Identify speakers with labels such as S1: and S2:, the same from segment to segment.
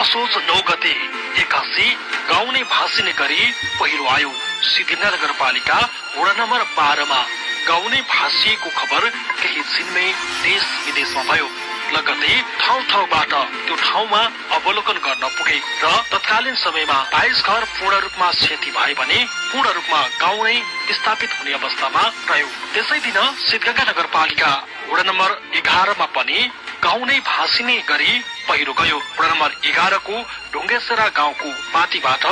S1: असोज 9 गते 81 गाउँ नै भासिने गरी पहिरो आयो। सिद्धिनगर नगरपालिका वडा नम्बर 12 मा गाउँ नै भासिएको खबर केही छिनमै देश विदेशमा भयो। लगतै ठाउँ ठाउँबाट त्यो ठाउँमा अवलोकन गर्न पुगे र तत्कालीन समयमा 22 घर पूर्ण रूपमा क्षति भए भने पूर्ण रूपमा गाउँ नै विस्थापित हुने अवस्थामा रह्यो। त्यसै दिन सिद्धगंगा नगरपालिका वडा नम्बर 11 मा पनि गाउँ नै भासिने गरी पहिरो गयो। वडा नम्बर 11 को ढुङ्गेसरा गाउँको पाटीबाट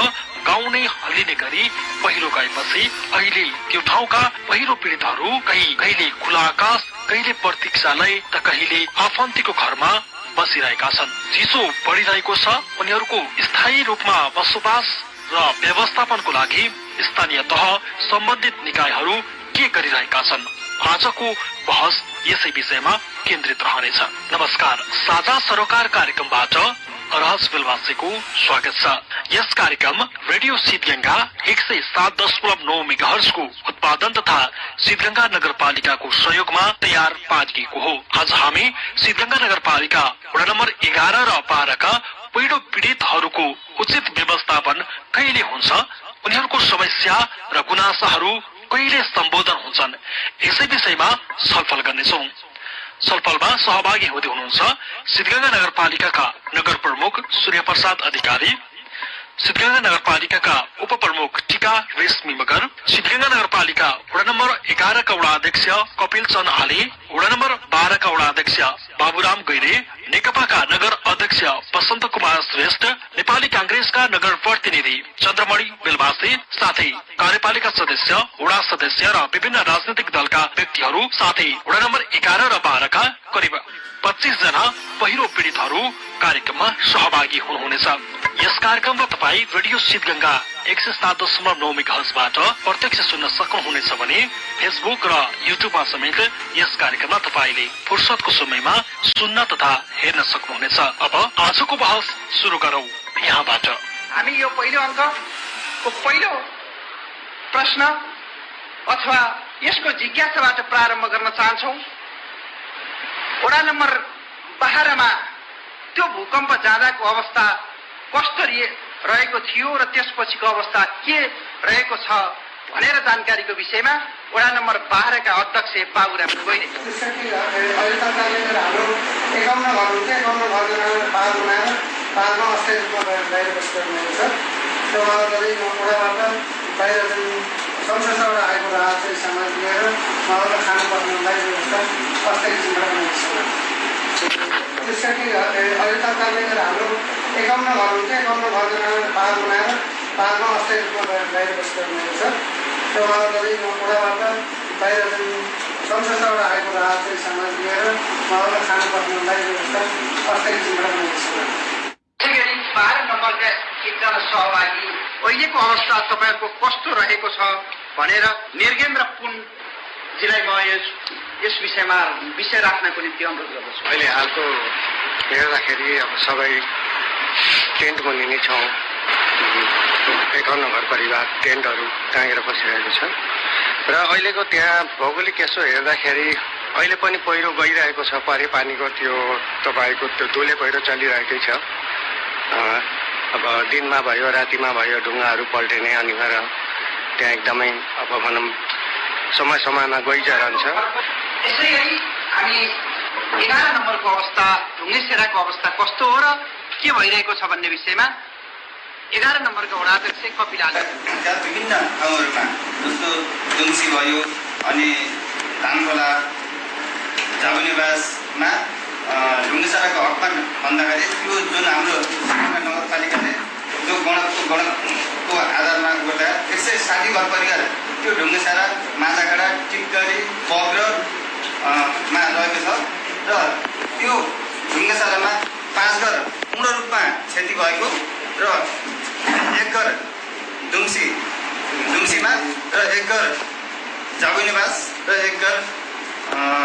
S1: गाउँ नै हल्लिने गरी पहिरो गएपछि अहिले त्यो ठाउँका पहिरो पीडितहरू कहिले खुला आकाश, कहिले प्रतीक्षालय त कहिले आफन्तीको घरमा बसिरहेका छन्। चिसो बढिरहेको छ। उनीहरूको स्थायी रूपमा बसोबास र व्यवस्थापनको लागि स्थानीय तह सम्बन्धित निकायहरू के गरिरहेका छन्? आजको बहस यसै विषयमा केन्द्रित रहनेछ। नमस्कार, साझा सरोकार कार्यक्रमबाट रहस बेलवासीको स्वागत छ। यस कार्यक्रम रेडियो सिद्धगंगा 107.9 मेगाहर्जको उत्पादन तथा सिद्धगंगा नगरपालिकाको सहयोगमा तयार पारिएको हो। आज हामी सिद्धगंगा नगरपालिका वडा नम्बर 11 र 12 का पहिरो पीडितहरूको उचित व्यवस्थापन कहिले हुन्छ, उनीहरूको समस्या र गुनासाहरू कहिले सम्बोधन हुन्छन्, यसै विषयमा छलफल गर्नेछौँ। छलफलमा सहभागी हुँदै हुनुहुन्छ सिद्धगंगा नगरपालिकाका नगर प्रमुख सूर्य प्रसाद अधिकारी, सिद्धगंगा नगरपालिकाका उपप्रमुख टीका रेशमी मगर, सिद्धगंगा नगरपालिका वडा नम्बर 11 का वडा अध्यक्ष कपिल चन्द आले, वडा नम्बर 12 का वडा अध्यक्ष बाबुराम गैरे, नेकपाका नगर अध्यक्ष बसन्त कुमार श्रेष्ठ, नेपाली कांग्रेसका नगर प्रतिनिधि चन्द्रमणि बेलवासी, साथै कार्यपालिका सदस्य, वडा सदस्य र विभिन्न राजनैतिक दलका व्यक्तिहरू, साथै वडा नम्बर 11 र 12 का करिब 25 जना पहिरो पीडितहरू कार्यक्रममा सहभागी हुनुहुनेछ। यस कार्यक्रममा तपाईँ रेडियो सिद्धगंगा 107.9 मेगाहर्जबाट प्रत्यक्ष सुन्न सक्नुहुनेछ भने फेसबुक र युट्युबमा समेत यस कार्यक्रममा तपाईँले फुर्सदको समयमा सुन्न तथा हेर्न सक्नुहुनेछ। अब आजको बहस सुरु गरौँ यहाँबाट।
S2: हामी यो पहिलो अङ्कको पहिलो प्रश्न अथवा यसको जिज्ञासाबाट प्रारम्भ गर्न चाहन्छौँ। वडा नम्बर 12 मा त्यो भूकम्प जाँदाको अवस्था कस्तो रहेको थियो र त्यसपछिको अवस्था के रहेको छ भनेर जानकारीको विषयमा वडा नम्बर 12 का अध्यक्ष बाबुराम गैरे।
S3: अहिले तत्कालीन हाम्रो 51 घर हुन्थ्यो, 51 घरको पार बनाएर पारमा अस्थायी रूपमा बाहिर बसिरहनु छ। त्यो उहाँहरूले वडाबाट बाहिर संसदबाट आएको राहत सामान दिएर उहाँहरूलाई खाना पकाउनलाई व्यवस्था अस्थायी किसिमबाट बनाएको छ। त्यसरी अहिले तत्कालीन हाम्रो 51 घर हुन्थ्यो, 51 घरको पार बनाएर पारमा अस्थायी रूपमा बाहिर बसिरहनु छ। त्यो उहाँहरूले वडाबाट बाहिर संसदबाट आएको राहत सामान दिएर उहाँहरूलाई खाना पकाउनलाई व्यवस्था अस्थायी किसिमबाट बनाएको छ।
S2: 12 नम्बरका एकजना सहभागी अहिलेको अवस्था तपाईँहरूको कस्तो रहेको छ भनेर निर्गेन्द्र पुनजीलाई म यस विषयमा विषय राख्नको निम्ति अनुरोध गर्दछु।
S4: अहिले हालको हेर्दाखेरि अब सबै टेन्ट बनिने छौँ, 51 घर परिवार टेन्टहरू टाँगेर बसिरहेको छ र अहिलेको त्यहाँ भौगोलिक यसो हेर्दाखेरि अहिले पनि पहिरो गइरहेको छ। परे पानीको त्यो तपाईँको त्यो दुले पहिरो चलिरहेकै छ। अब दिनमा भयो रातिमा भयो ढुङ्गाहरू पल्टिने अनिवार्य त्यहाँ एकदमै अब भनौँ समय समयमा गइरहन्छ।
S2: यसै गरी हामी 11 नम्बरको अवस्था, ढुङ्गेसेराको अवस्था कस्तो हो र के भइरहेको छ भन्ने विषयमा 11 नम्बरको वडा अध्यक्ष कपिल आले।
S5: त्यहाँ विभिन्न ठाउँहरूमा जस्तो दुङ्सी भयो अनि धानखोला जाबुनिवासमा ढुङ्गेसराको हकमा भन्दाखेरि त्यो जुन हाम्रो नगरपालिकाले जो गणको आधारमा गर्दा 160 घर परिवार त्यो ढुङ्गेसरा, माझागढा, टिकरी, बग्रमा रहेको छ र त्यो ढुङ्गेसरामा 5 घर पूर्ण रूपमा क्षति भएको र 1 घर दुङ्सीमा र 1 घर जाबुनिवास र 1 घर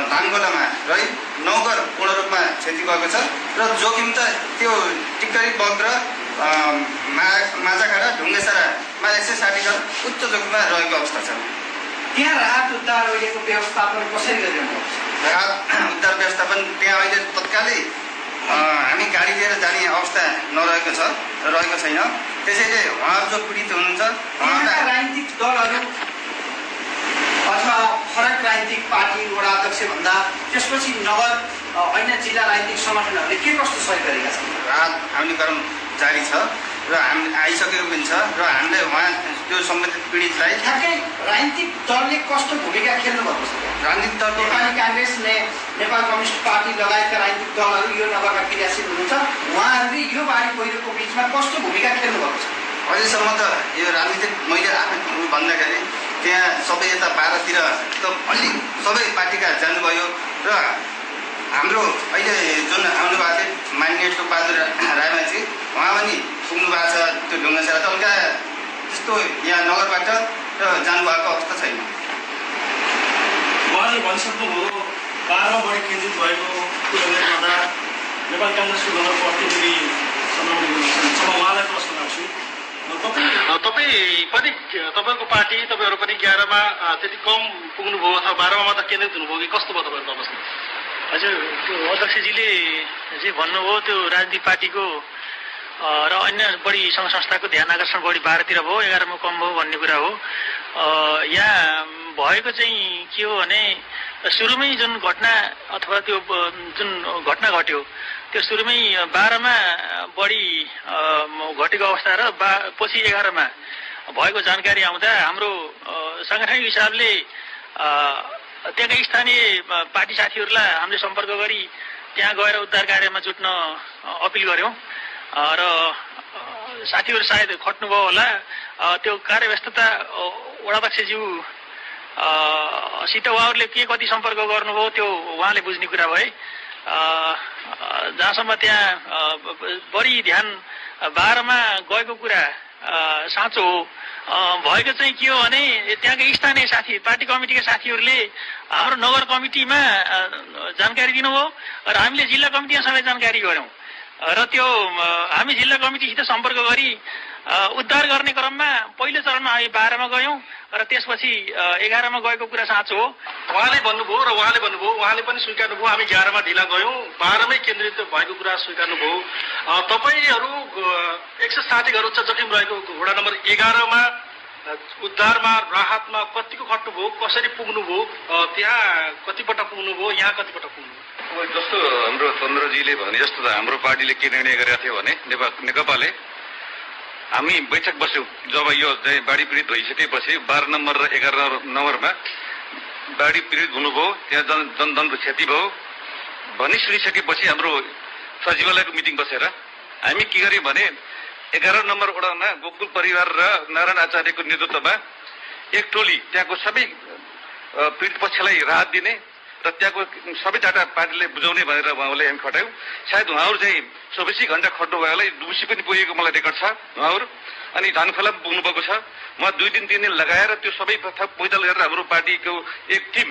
S5: धानगोलामा रही 9 घर पूर्ण रूपमा क्षति भएको छ र जोखिम त त्यो टिकरी, बग र माझागढा, ढुङ्गेसरामा 160 घर उच्च जोखिममा रहेको अवस्था छ।
S2: त्यहाँ राहत उद्धार अहिलेको व्यवस्थापन कसरी गरिनुहुन्छ?
S5: राहत उद्धार व्यवस्थापन त्यहाँ अहिले तत्कालै हामी गाडी लिएर जाने अवस्था अवस्था नरहेको छ, रहेको छैन। त्यसैले उहाँहरू जो पीडित हुनुहुन्छ
S2: त्यहाँका राजनीतिक दलहरू अथवा फरक राजनीतिक पार्टी वडा अध्यक्ष भन्दा त्यसपछि नगर अन्य जिल्ला राजनीतिक सङ्गठनहरूले के कस्तो सहयोग गरेका छन्?
S5: राहत आउने क्रम जारी छ र हामी आइसकेको पनि छ र हामीले उहाँ त्यो सम्बन्धित पीडितलाई
S2: ठ्याक्कै राजनीतिक दलले कस्तो भूमिका खेल्नु भएको छ?
S5: राजनीतिक दलको
S2: नेपाली काङ्ग्रेस नेपाल कम्युनिस्ट पार्टी लगायतका राजनीतिक दलहरू यो नगरमा क्रियाशील हुनुहुन्छ, उहाँहरूले यो बाढी पहिरोको बिचमा कस्तो भूमिका खेल्नु भएको छ?
S5: अझैसम्म त यो राजनीतिक मैले आफै भन्दाखेरि त्यहाँ सबै यता बाह्रतिर त अलि सबै पार्टीका जानुभयो र हाम्रो अहिले जुन आउनुभएको थियो मान्य टोपबहादुर रायमाझी उहाँ पनि पुग्नु भएको छ त्यो ढुङ्गासारा त उनका त्यस्तो यहाँ नगरबाट र जानुभएको अवस्था छैन।
S1: उहाँले भनिसक्नुभयो 12 बढी केन्द्रित भएको कुराले गर्दा नेपाल काङ्ग्रेसको नगर प्रतिनिधि उहाँलाई प्रश्न राख्छु। तपाईँ पनि तपाईँको पार्टी तपाईँहरू पनि 11मा त्यति कम पुग्नुभयो अथवा 12मा मात्र केन्द्रित हुनुभयो कि कस्तो भयो तपाईँहरूको अवस्था?
S6: हजुर, त्यो अध्यक्षजीले जे भन्नुभयो त्यो राजनीतिक पार्टीको र अन्य बढी सङ्घ संस्थाको ध्यान आकर्षण बढी 12तिर भयो, 11मा कम भयो भन्ने कुरा हो। यहाँ भएको चाहिँ के हो भने सुरुमै जुन घटना अथवा त्यो जुन घटना घट्यो त्यो सुरुमै 12मा बढी घटेको अवस्था र पछि 11मा भएको जानकारी आउँदा हाम्रो साङ्गठनिक हिसाबले त्यहाँका स्थानीय पार्टी साथीहरूलाई हामीले सम्पर्क गरी त्यहाँ गएर उद्धार कार्यमा जुट्न अपिल गऱ्यौँ र साथीहरू सायद खट्नुभयो होला। त्यो कार्यव्यस्तता वडाध्यक्षज्यू सित उहाँहरूले के कति सम्पर्क गर्नुभयो त्यो उहाँले बुझ्ने कुरा भए। जहाँसम्म त्यहाँ बढी ध्यान 12मा गएको कुरा साँचो हो। भएको चाहिँ के हो भने त्यहाँका स्थानीय साथी पार्टी कमिटीका साथीहरूले हाम्रो नगर कमिटीमा जानकारी दिनुभयो र हामीले जिल्ला कमिटीमा सबै जानकारी गऱ्यौँ र त्यो हामी जिल्ला कमिटीसित सम्पर्क गरी उद्धार गर्ने क्रममा पहिलो चरणमा हामी 12मा गयौँ र त्यसपछि 11मा गएको कुरा साँचो हो।
S1: उहाँले भन्नुभयो र उहाँले पनि स्वीकार्नुभयो हामी 11मा ढिला गयौँ, 12मै केन्द्रित भएको कुरा स्वीकार्नुभयो। तपाईँहरू 160 घर उच्च जोखिम रहेको वडा नम्बर 11मा उद्धारमा राहतमा कतिको खट्नुभयो, कसरी पुग्नुभयो, त्यहाँ कतिपल्ट पुग्नुभयो, यहाँ कतिपल्ट पुग्नुभयो?
S7: जस्तो हाम्रो चन्द्रजीले भने जस्तो त हाम्रो पार्टीले के निर्णय गरेका थियो भने नेकपाले हामी बैठक बस्यौँ जब यो चाहिँ बाढी पीडित भइसकेपछि 12 नम्बर र 11 नम्बरमा बाढी पीडित हुनुभयो, त्यहाँ जनधनको क्षति भयो भनी सुनिसकेपछि हाम्रो सचिवालयको मिटिङ बसेर हामी के गर्यौँ भने 11 नम्बर वडामा गोकुल परिवार र नारायण आचार्यको नेतृत्वमा एक टोली त्यहाँको सबै पीडित पक्षलाई राहत दिने र त्यहाँको सबै डाटा पार्टीले बुझाउने भनेर उहाँले हामी खटायौँ। सायद उहाँहरू चाहिँ 24 घण्टा खट्नु भएकोलाई दुबुसी पनि पुगेको मलाई रेकर्ड छ उहाँहरू, अनि धानखोला पनि पुग्नुभएको छ। उहाँ 2 दिन 3 दिन लगाएर त्यो सबै पैदल गरेर हाम्रो पार्टीको एक टिम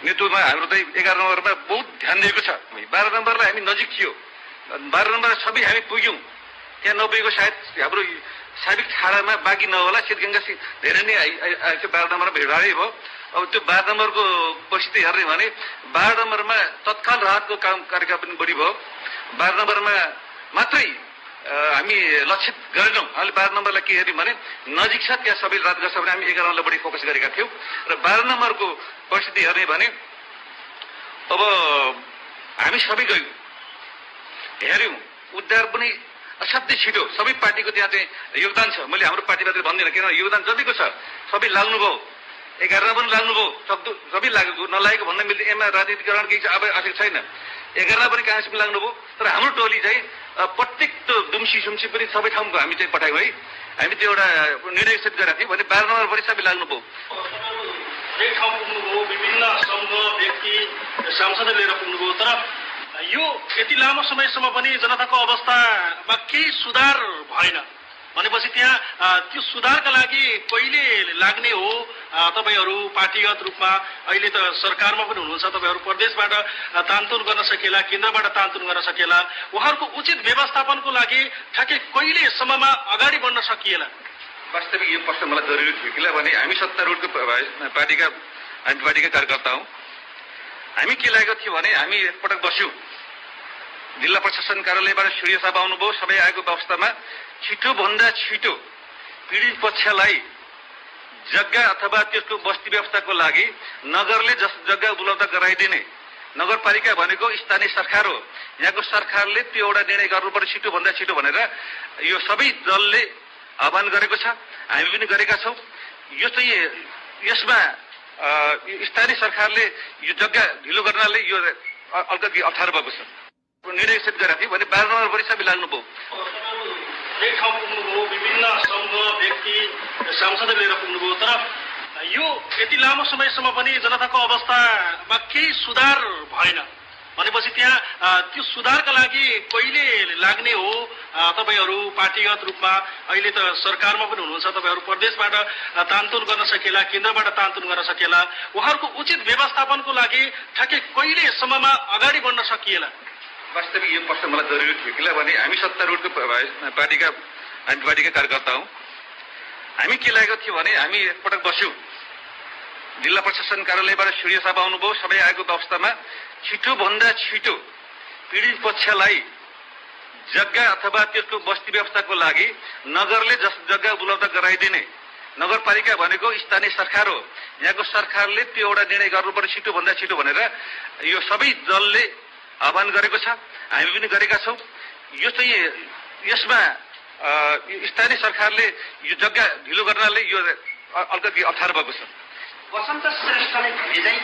S7: नेतृत्वमा हाम्रो चाहिँ 11 नम्बरमा बहुत ध्यान दिएको छ। 12 नम्बरलाई हामी नजिक थियो, 12 नम्बर सबै हामी पुग्यौँ, त्यहाँ नपुगेको सायद हाम्रो साबिक छाडामा बाँकी नहोला, शीतगङ्गा धेरै नै 12 नम्बरमा भिडारै भयो। अब त्यो 12 नम्बरको परिस्थिति हेर्ने भने 12 नम्बरमा तत्काल राहतको कार्यक्रम पनि बढी भयो। 12 नम्बरमा मात्रै हामी लक्षित गरेनौँ। हामीले 12 नम्बरलाई के हेऱ्यौँ भने नजिक छ त्यहाँ सबै राहत गर्छ भने हामी 11 नम्बरलाई बढी फोकस गरेका थियौँ र 12 नम्बरको परिस्थिति हेर्ने भने अब हामी सबै गयौँ हेऱ्यौँ, उद्धार पनि असाध्यै छिटो सबै पार्टीको त्यहाँ चाहिँ योगदान छ। मैले हाम्रो पार्टीबाट भन्दिनँ किनभने योगदान जतिको छ सबै लाग्नुभयो, 11 पनि लाग्नुभयो, सबै लागेको नलागेको भन्न मिल्दैन, यसमा राजनीतिकरण केही आवश्यक छैन। 11 पनि काङ्ग्रेस पनि लाग्नुभयो, तर हाम्रो टोली चाहिँ प्रत्येक त्यो दुम्सी सुम्सी पनि सबै ठाउँको हामी चाहिँ पठायौँ है। हामी त्यो एउटा निर्णय सेट गरेका थियौँ भने 12 नम्बर पनि सबै लाग्नुभयो।
S1: एक ठाउँ पुग्नुभयो, विभिन्न सङ्घ व्यक्ति सांसदले लिएर पुग्नुभयो, तर यो यति लामो समयसम्म पनि जनताको अवस्थामा केही सुधार भएन भनेपछि त्यहाँ त्यो सुधारका लागि कहिले लाग्ने हो? तपाईँहरू पार्टीगत रूपमा अहिले त सरकारमा पनि हुनुहुन्छ, तपाईँहरू प्रदेशबाट तानतुन गर्न सकिएला, केन्द्रबाट तानतुन गर्न सकिएला, उहाँहरूको उचित व्यवस्थापनको लागि ठ्याक्कै कहिलेसम्ममा अगाडि बढ्न सकिएला?
S7: वास्तविक यो प्रश्न मलाई जरुरी थियो किनभने हामी सत्तारूढको पार्टीका कार्यकर्ता हौँ। हामी के लागेको थियो भने हामी एकपटक बस्यौँ जिल्ला प्रशासन कार्यालयबाट सूर्य साहब आउनुभयो। सबै आएको अवस्थामा छिटोभन्दा छिटो पीडित पक्षलाई जग्गा अथवा त्यसको बस्ती व्यवस्थाको लागि नगरले जग्गा उपलब्ध गराइदिने, नगरपालिका भनेको स्थानीय सरकार हो, यहाँको सरकारले त्यो एउटा निर्णय गर्नुपर्छ छिटोभन्दा छिटो भनेर यो सबै दलले आह्वान गरेको छ, हामी पनि गरेका छौँ। यो चाहिँ यसमा स्थानीय सरकारले यो जग्गा ढिलो गर्नाले यो अलिकति अप्ठ्यारो भएको छ। निर्णय सेट गरेका थियो भने 12 नम्बर पनि सबै लाग्नुभयो।
S1: एक ठाउँ पुग्नुभयो, विभिन्न समूह व्यक्ति सांसदले लिएर पुग्नुभयो, तर यो यति लामो समयसम्म पनि जनताको अवस्थामा केही सुधार भएन भनेपछि त्यहाँ त्यो सुधारका लागि कहिले लाग्ने हो? तपाईहरू पार्टीगत रूपमा अहिले त सरकारमा पनि हुनुहुन्छ, तपाईहरू प्रदेशबाट तानतुन गर्न सकिएला, केन्द्रबाट तानतुन गर्न सकिएला, उहाँहरूको उचित व्यवस्थापनको लागि ठ्याक्कै कहिलेसम्ममा अगाडि बढ्न सकिएला?
S7: वास्तविक यो प्रश्न मलाई जरुरी थियो, किनभने हामी सत्तारूढको पार्टीका कार्यकर्ता हौँ। हामी के लागेको थियो भने हामी एकपटक बस्यौँ, जिल्ला प्रशासन कार्यालयबाट सूर्य साहब आउनुभयो। सबै आएको अवस्थामा छिटोभन्दा छिटो पीडित पक्षलाई जग्गा अथवा त्यसको बस्ती व्यवस्थाको लागि नगरले जग्गा उपलब्ध गराइदिने, नगरपालिका भनेको स्थानीय सरकार हो, यहाँको सरकारले त्यो एउटा निर्णय गर्नुपर्छ छिटोभन्दा छिटो भनेर यो सबै दलले आह्वान गरेको छ, हामी पनि गरेका छौँ। यो चाहिँ यसमा स्थानीय सरकारले यो जग्गा ढिलो गर्नाले यो अलिकति अप्ठ्यारो भएको छ।
S2: वसन्त श्रेष्ठले भने चाहिँ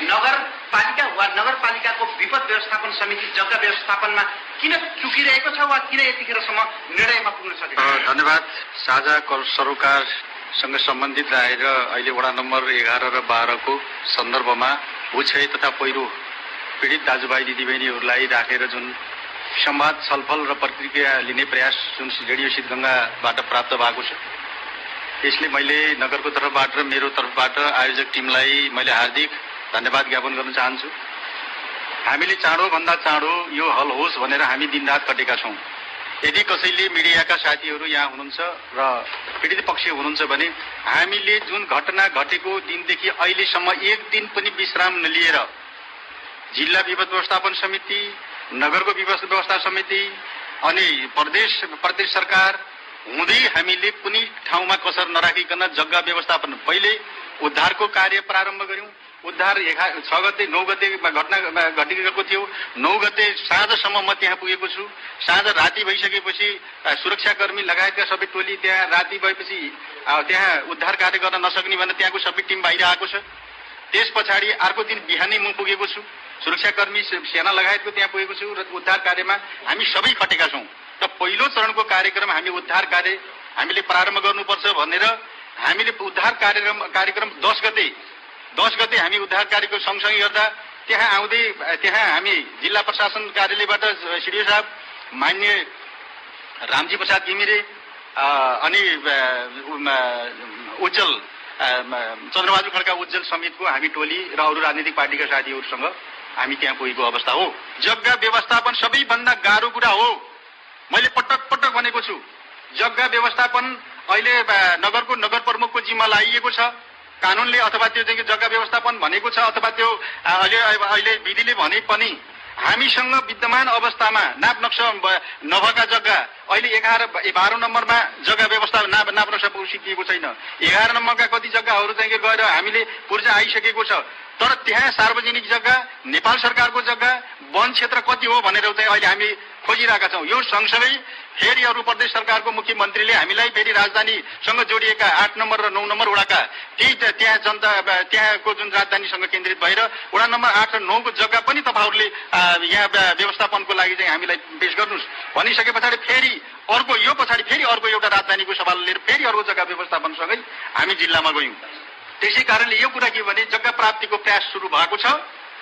S2: नगरपालिका वा नगरपालिकाको विपद व्यवस्थापन समिति जग्गा व्यवस्थापनमा किन चुकिरहेको छ वा किन यतिखेरसम्म निर्णयमा पुग्न सकेको?
S8: धन्यवाद। साझा कर सरोकारसँग सम्बन्धित आएर अहिले वडा नम्बर 11 र 12 को सन्दर्भमा भूक्षय तथा पहिरो पीडित दाजुभाइ दिदीबहिनीहरूलाई राखेर जुन संवाद छलफल र प्रतिक्रिया लिने प्रयास जुन रेडियो शीतगंगाबाट प्राप्त भएको छ, यसले मैले नगरको तर्फबाट र मेरो तर्फबाट आयोजक टिमलाई मैले हार्दिक धन्यवाद ज्ञापन गर्न चाहन्छु। हामीले चाँडोभन्दा चाँडो यो हल होस् भनेर हामी दिनरात खटेका छौँ। यदि कसैले मिडियाका साथीहरू यहाँ हुनुहुन्छ र पीडित पक्ष हुनुहुन्छ भने हामीले जुन घटना घटेको दिनदेखि अहिलेसम्म एक दिन पनि विश्राम नलिएर जिल्ला विपद व्यवस्थापन समिति, नगरको विपद व्यवस्थापन समिति अनि प्रदेश सरकार हुँदै हामीले कुनै ठाउँमा कसर नराखिकन जग्गा व्यवस्थापन पहिले उद्धारको कार्य प्रारम्भ गर्यौं। उद्धार 6 गते 9 गते घटना घटिरहेको थियो। 9 गते साँझसम्म म त्यहाँ पुगेको छु। साँझ राति भइसकेपछि सुरक्षाकर्मी लगायतका सबै टोली त्यहाँ राति भएपछि त्यहाँ उद्धार कार्य गर्न नसक्ने भनेर त्यहाँको सबै टिम बाहिर आएको छ। त्यस पछाडि अर्को दिन बिहानै म पुगेको छु, सुरक्षाकर्मी सेना लगायतको त्यहाँ पुगेको छु र उद्धार कार्यमा हामी सबै खटेका छौँ। र पहिलो चरणको कार्यक्रम हामी उद्धार कार्य हामीले प्रारम्भ गर्नुपर्छ भनेर हामीले उद्धार कार्यक्रम 10 गते हामी उद्धार कार्यको सँगसँगै गर्दा त्यहाँ हामी जिल्ला प्रशासन कार्यालयबाट सिडिओ साहब, माननीय रामजी प्रसाद घिमिरे अनि उज्जवल चन्द्रबहादुर खड्का उज्जवल समेतको हामी टोली र अरू राजनीतिक पार्टीका साथीहरूसँग हामी त्यहाँ पुगेको अवस्था हो। जग्गा व्यवस्थापन सबैभन्दा गाह्रो कुरा हो। मैले पटक भनेको छु, जग्गा व्यवस्थापन अहिले नगरको नगर प्रमुखको जिम्मा लगाइएको छ कानुनले, अथवा त्यो चाहिँ जग्गा व्यवस्थापन भनेको छ, अथवा त्यो अहिले विधिले भने पनि हामीसँग विद्यमान अवस्थामा नाप नक्सा नभएका जग्गा अहिले 12 नम्बरमा जग्गा व्यवस्था नाप नक्सा सिकिएको छैन। 11 नम्बरका कति जग्गाहरू चाहिँ गएर हामीले पूर्जा आइसकेको छ, तर त्यहाँ सार्वजनिक जग्गा, नेपाल सरकारको जग्गा, वन क्षेत्र कति हो भनेर चाहिँ अहिले हामी खोजिरहेका छौँ। यो सँगसँगै फेरि अरू प्रदेश सरकारको मुख्यमन्त्रीले हामीलाई फेरि राजधानीसँग जोडिएका 8 नम्बर र 9 नम्बर वडाका त्यहाँ जनता त्यहाँको जुन राजधानीसँग केन्द्रित भएर वडा नम्बर 8 र 9 को जग्गा पनि तपाईँहरूले यहाँ व्यवस्थापनको लागि चाहिँ हामीलाई पेश गर्नुहोस् भनिसके पछाडि फेरि अर्को एउटा राजधानीको सवाल लिएर फेरि अर्को जग्गा व्यवस्थापनसँगै हामी जिल्लामा गयौँ। त्यसै कारणले यो कुरा के भने जग्गा प्राप्तिको प्रयास सुरु भएको छ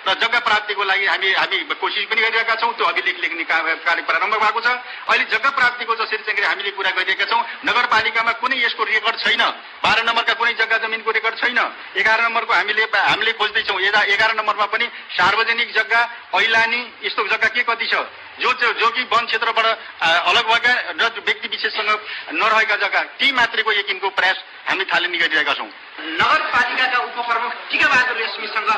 S8: र जग्गा प्राप्तिको लागि हामी कोसिस पनि गरिरहेका छौँ। त्यो अभिलेख लेख्ने कार्य प्रारम्भ भएको छ। अहिले जग्गा प्राप्तिको जसरी चाहिँ हामीले कुरा गरिरहेका छौँ, नगरपालिकामा कुनै यसको रेकर्ड छैन। 12 नम्बरका कुनै जग्गा जमिनको रेकर्ड छैन। 11 नम्बरको हामीले खोज्दैछौँ। 11 नम्बरमा पनि सार्वजनिक जग्गा, ऐलानी यस्तो जग्गा के कति छ जो कि वन क्षेत्रबाट अलग भएका र व्यक्ति विशेषसँग नरहेका जग्गा ती मात्रैको यकिनको प्रयास हामी थालनी गरिरहेका छौँ।
S2: नगरपालिकाका उपप्रमुख टिकाबहादुर रेग्मीसँग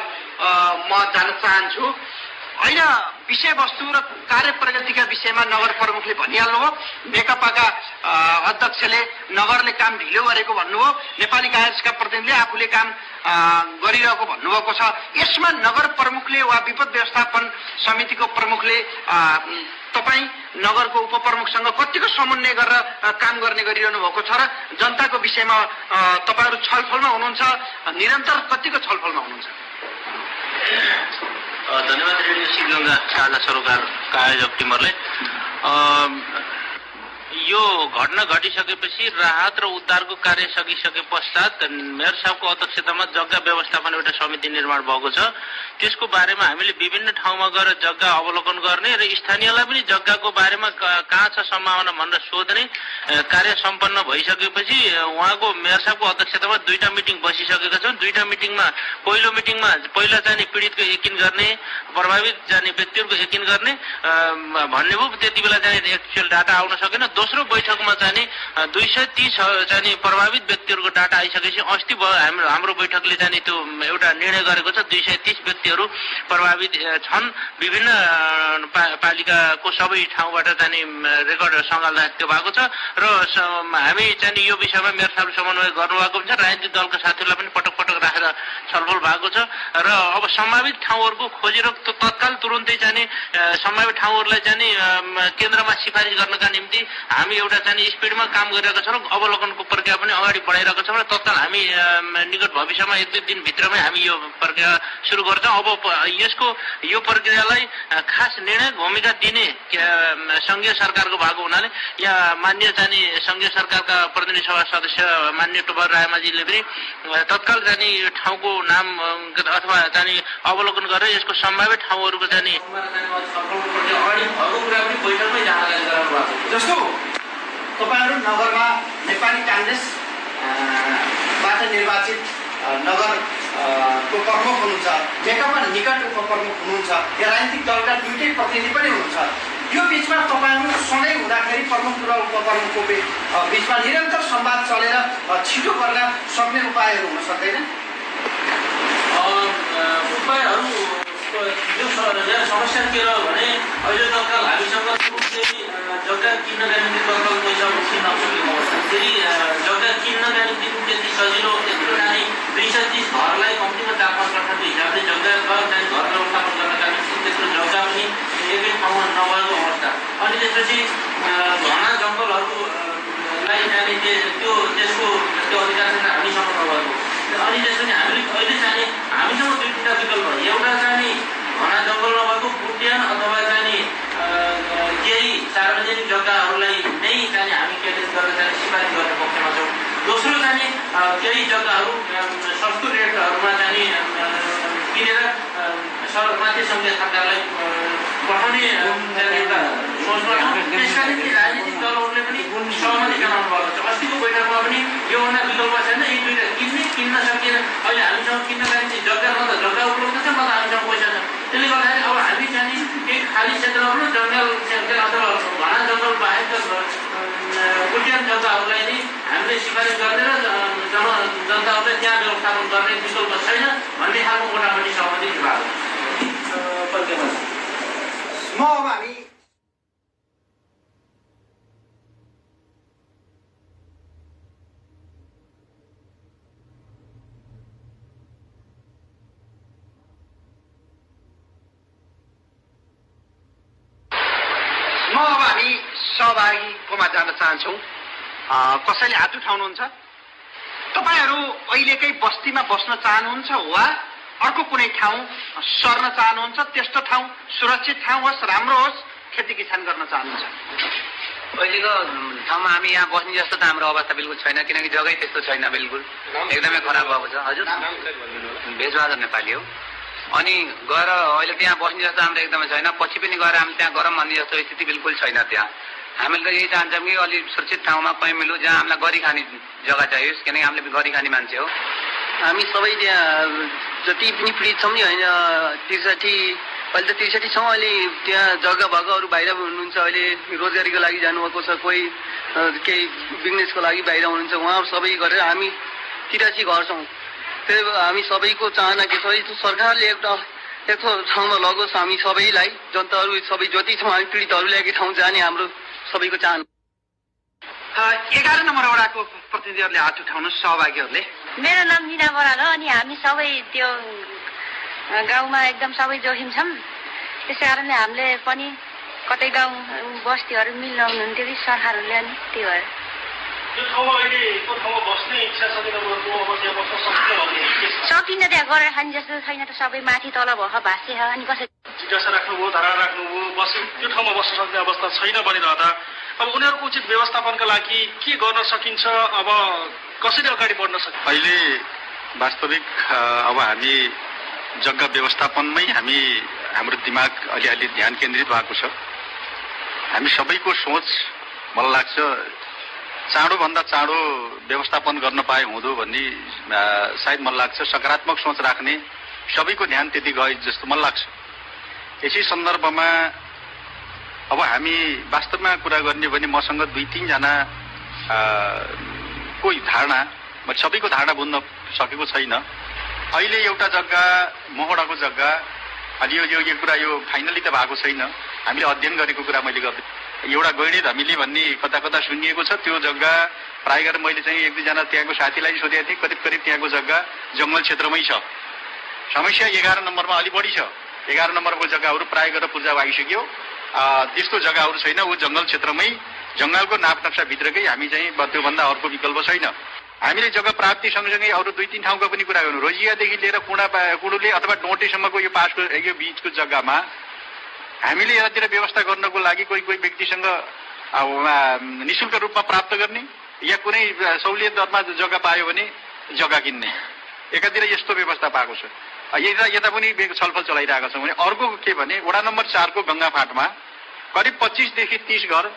S2: म जान चाहन्छु। होइन, विषयवस्तु र कार्य प्रगतिका विषयमा नगर प्रमुखले भनिहाल्नुभयो। नेकपाका अध्यक्षले नगरले काम ढिलो गरेको भन्नुभयो, नेपाली काङ्ग्रेसका प्रतिनिधिले आफूले काम गरिरहेको भन्नुभएको छ। यसमा नगर प्रमुखले वा विपद व्यवस्थापन समितिको प्रमुखले तपाईँ नगरको उपप्रमुखसँग कतिको समन्वय गरेर काम गर्ने गरिरहनु भएको छ र जनताको विषयमा तपाईँहरू छलफलमा हुनुहुन्छ, निरन्तर कतिको छलफलमा हुनुहुन्छ?
S9: धन्यवाद रेडियो सिगङ्गा साझा सरोकारका आयोजक टिमहरूले। यो घटना घटिसकेपछि राहत र उद्धारको कार्य सकिसके पश्चात मेयर साहबको अध्यक्षतामा जग्गा व्यवस्थापन एउटा समिति निर्माण भएको छ। त्यसको बारेमा हामीले विभिन्न ठाउँमा गएर जग्गा अवलोकन गर्ने र स्थानीयलाई पनि जग्गाको बारेमा कहाँ छ सम्भावना भनेर सोध्ने कार्य सम्पन्न भइसकेपछि उहाँको मेयर साहबको अध्यक्षतामा 2टा मिटिङ बसिसकेका छन्। 2टा मिटिङमा पहिला चाहिँ पीडितको यकिन गर्ने, प्रभावित जाने व्यक्तिहरूको यकिन गर्ने भन्ने भयो। त्यति बेला चाहिँ एक्चुअल डाटा आउन सकेन। दोस्रो बैठकमा चाहिँ 230 चाहिँ प्रभावित व्यक्तिहरूको डाटा आइसकेपछि अस्ति हाम्रो बैठकले चाहिँ त्यो एउटा निर्णय गरेको छ 230 व्यक्तिहरू प्रभावित छन्। विभिन्न पालिकाको सबै ठाउँबाट चाहिँ रेकर्ड सङ्घाल्दा त्यो भएको छ र हामी चाहिँ यो विषयमा मेयर साहबले समन्वय गर्नुभएको हुन्छ। राजनीतिक दलका साथीहरूलाई पनि पटक पटक राखेर छलफल भएको छ र अब सम्भावित ठाउँहरूको खोजेर तत्काल तुरुन्तै चाहिँ सम्भावित ठाउँहरूलाई चाहिँ केन्द्रमा सिफारिस गर्नका निम्ति हामी एउटा चाहिँ स्पिडमा काम गरिरहेका छौँ। अवलोकनको प्रक्रिया पनि अगाडि बढाइरहेका छौँ र तत्काल हामी निकट भविष्यमा 1-2 दिनभित्रमै हामी यो प्रक्रिया सुरु गर्छौँ। अब यो प्रक्रियालाई खास निर्णय भूमिका दिने सङ्घीय सरकारको भएको हुनाले यहाँ मान्य चाहिँ सङ्घीय सरकारका प्रतिनिधि सभा सदस्य मान्य टोबर रायमाझीले पनि तत्काल चाहिँ ठाउँको नाम अथवा चाहिँ अवलोकन गरेर यसको सम्भावित ठाउँहरूको चाहिँ
S2: जस्तो तपाईँहरू नगरमा नेपाली काङ्ग्रेसबाट निर्वाचित नगरको प्रमुख हुनुहुन्छ, नेकपा निकट उपप्रमुख हुनुहुन्छ, या राजनीतिक दलका 2टै प्रतिनिधि पनि हुनुहुन्छ। यो बिचमा तपाईँहरू सँगै हुँदाखेरि प्रमुख र उपप्रमुखको बिचमा निरन्तर संवाद चलेर छिटो गर्न सक्ने उपायहरू हुन सक्दैन?
S9: उपायहरू यो समस्या के रह्यो भने अहिले तत्काल हामीसँग जग्गा किन्नका निम्ति तत्काल पैसा उठिन नसकेको अवस्था। फेरि जग्गा किन्नका निम्ति त्यति सजिलो त्यत्रो जाने 230 घरलाई कम्तीमा 4-5 कट्ठाको हिसाबले जग्गा चाहिँ घर व्यवस्थापन गर्नका निम्ति त्यत्रो जग्गा पनि एकै ठाउँमा नभएको अवस्था। अनि त्यसपछि घना जङ्गलहरूलाई जाने त्यसको अधिकार चाहिँ हामीसँग नभएको। अनि त्यसपछि हामीले अहिले चाहिँ हामीसँग 2-3टा विकल्प, एउटा चाहिँ घना जङ्गल नभएको बुट्यान अथवा चाहिँ केही सार्वजनिक जग्गाहरूलाई नै चाहिँ हामी केन्द्रित गरेर चाहिँ सिफारिस गर्ने पक्षमा छौँ। दोस्रो चाहिँ केही जग्गाहरू सस्तो रेटहरूमा चाहिँ किनेर माथि सङ्घीय सरकारलाई पठाउने एउटा सोचमा छौँ। त्यसका निम्ति राजनीतिक दलहरूले पनि सहमति जनाउनु भएको छ। अस्तिको बैठकमा पनि योभन्दा विकल्प छैन, यी 2टा किन्न सकिएन। अहिले हामीसँग किन्नका निम्ति जग्गा न त जग्गा उपलब्ध छ न त हामीसँग पैसा छ। त्यसले गर्दाखेरि अब हामी चाहिँ केही खाली क्षेत्रमा पनि जङ्गल अथवा घना जङ्गल बाहेक बुट्यान जग्गाहरूलाई नै हामीले सिफारिस गर्ने र जनताहरूलाई त्यहाँ व्यवस्थापन गर्ने विकल्प छैन भन्ने खालको मोटामोटी सहमति भएको प्रक्रियामा छ।
S2: म अब हामी सहभागीकोमा जान चाहन्छौँ। कसैले हात उठाउनुहुन्छ? तपाईँहरू अहिलेकै बस्तीमा बस्न चाहनुहुन्छ वा अर्को कुनै ठाउँ सर्न चाहनुहुन्छ? त्यस्तो ठाउँ सुरक्षित ठाउँ होस्, राम्रो होस्, खेती किसान गर्न चाहनुहुन्छ?
S10: अहिलेको ठाउँमा हामी यहाँ बस्ने जस्तो त हाम्रो अवस्था बिल्कुल छैन, किनकि जग्गै त्यस्तो छैन, बिल्कुल एकदमै खराब भएको छ। हजुर, भेषबहादुर नेपाली हो। अनि गएर अहिले त्यहाँ बस्ने जस्तो हाम्रो एकदमै छैन। पछि पनि गएर हामी त्यहाँ गरौँ भन्ने जस्तो स्थिति बिल्कुल छैन। त्यहाँ हामीले त यही चाहन्छौँ कि अलिक सुरक्षित ठाउँमा कहीँ मिलौँ जहाँ हामीलाई गरी खाने जग्गा चाहियोस्, किनकि हामीले गरी खाने मान्छे हो।
S11: हामी सबै त्यहाँ जति पनि पीडित छौँ नि होइन, 63 अहिले त 63 छौँ। अहिले त्यहाँ जग्गा भएकोहरू बाहिर हुनुहुन्छ, अहिले रोजगारीको लागि जानुभएको छ, कोही केही बिजनेसको लागि बाहिर हुनुहुन्छ। उहाँहरू सबै गरेर हामी 83 घर छौँ। त्यही हामी सबैको चाहना के छ, सरकारले त्यस्तो ठाउँमा लगोस्, हामी सबैलाई, जनताहरू सबै जति छौँ हामी पीडितहरूलाई ठाउँ जाने हाम्रो सबैको चाहना।
S2: 11 नम्बर वडाको प्रतिनिधिहरूले हात उठाउनुहोस्, सहभागीहरूले।
S12: मेरो नाम निना बराल हो। अनि हामी सबै त्यो गाउँमा एकदम सबै जोखिम छौँ। त्यसै कारणले हामीले पनि कतै गाउँ बस्तीहरू मिल्न हुनुहुन्थ्यो कि सरकारहरूले, अनि त्यही भएर सकिन्न। त्यहाँ गरेर खाने जस्तो छैन त, सबै माथि तल भएर भाँसे छ। अनि कसै
S1: जिज्ञासा राख्नुभयो, धारा राख्नुभयो, त्यो ठाउँमा बस्न सक्ने अवस्था छैन भनिरहँदा अब उनीहरूको उचित व्यवस्थापनका लागि के गर्न सकिन्छ, अब कसरी अगाडि बढ्न सकिन्छ?
S8: अहिले वास्तविक अब हामी जग्गा व्यवस्थापनमै हाम्रो दिमाग अलिअलि ध्यान केन्द्रित भएको छ। हामी सबैको सोच मलाई लाग्छ चाँडोभन्दा चाँडो व्यवस्थापन गर्न पाए हुँदो भन्ने सायद मलाई लाग्छ सकारात्मक सोच राख्ने सबैको ध्यान त्यति गए जस्तो मलाई लाग्छ। यसै सन्दर्भमा अब हामी वास्तवमा कुरा गर्ने भने मसँग 2-3 जना को धारणा, म सबैको धारणा बुझ्न सकेको छैन। अहिले एउटा जग्गा मोहडाको जग्गा, अलि यो कुरा यो फाइनली त भएको छैन, हामीले अध्ययन गरेको कुरा मैले गर्दै एउटा गैँडे धमिली भन्ने कता कता सुनिएको छ। त्यो जग्गा प्राय गरेर मैले चाहिँ 1-2 जना त्यहाँको साथीलाई सोधेको थिएँ, करिब त्यहाँको जग्गा जङ्गल क्षेत्रमै छ। समस्या 11 नम्बरमा अलि बढी छ। 11 नम्बरको जग्गाहरू प्राय गरेर पूर्जा आइसक्यो, त्यस्तो जग्गाहरू छैन। ऊ जङ्गल क्षेत्रमै जङ्गलको नाप नक्साभित्रकै हामी चाहिँ त्योभन्दा अर्को विकल्प छैन। हामीले जग्गा प्राप्ति सँगसँगै अरू 2-3 ठाउँको पनि कुरा गर्नु, रोजियादेखि लिएर कुडुले अथवा डोटेसम्मको यो पासको यो बिचको जग्गामा हामीले यतातिर व्यवस्था गर्नको लागि कोही व्यक्तिसँग निःशुल्क रूपमा प्राप्त गर्ने या कुनै सहुलियत दरमा जग्गा पायो भने जग्गा किन्ने, एकातिर यस्तो व्यवस्था पाएको छ। यता पनि छलफल चलाइरहेका छौँ भने अर्को के भने वडा नम्बर 4 को गङ्गाफाटमा करिब 25 देखि 30 घर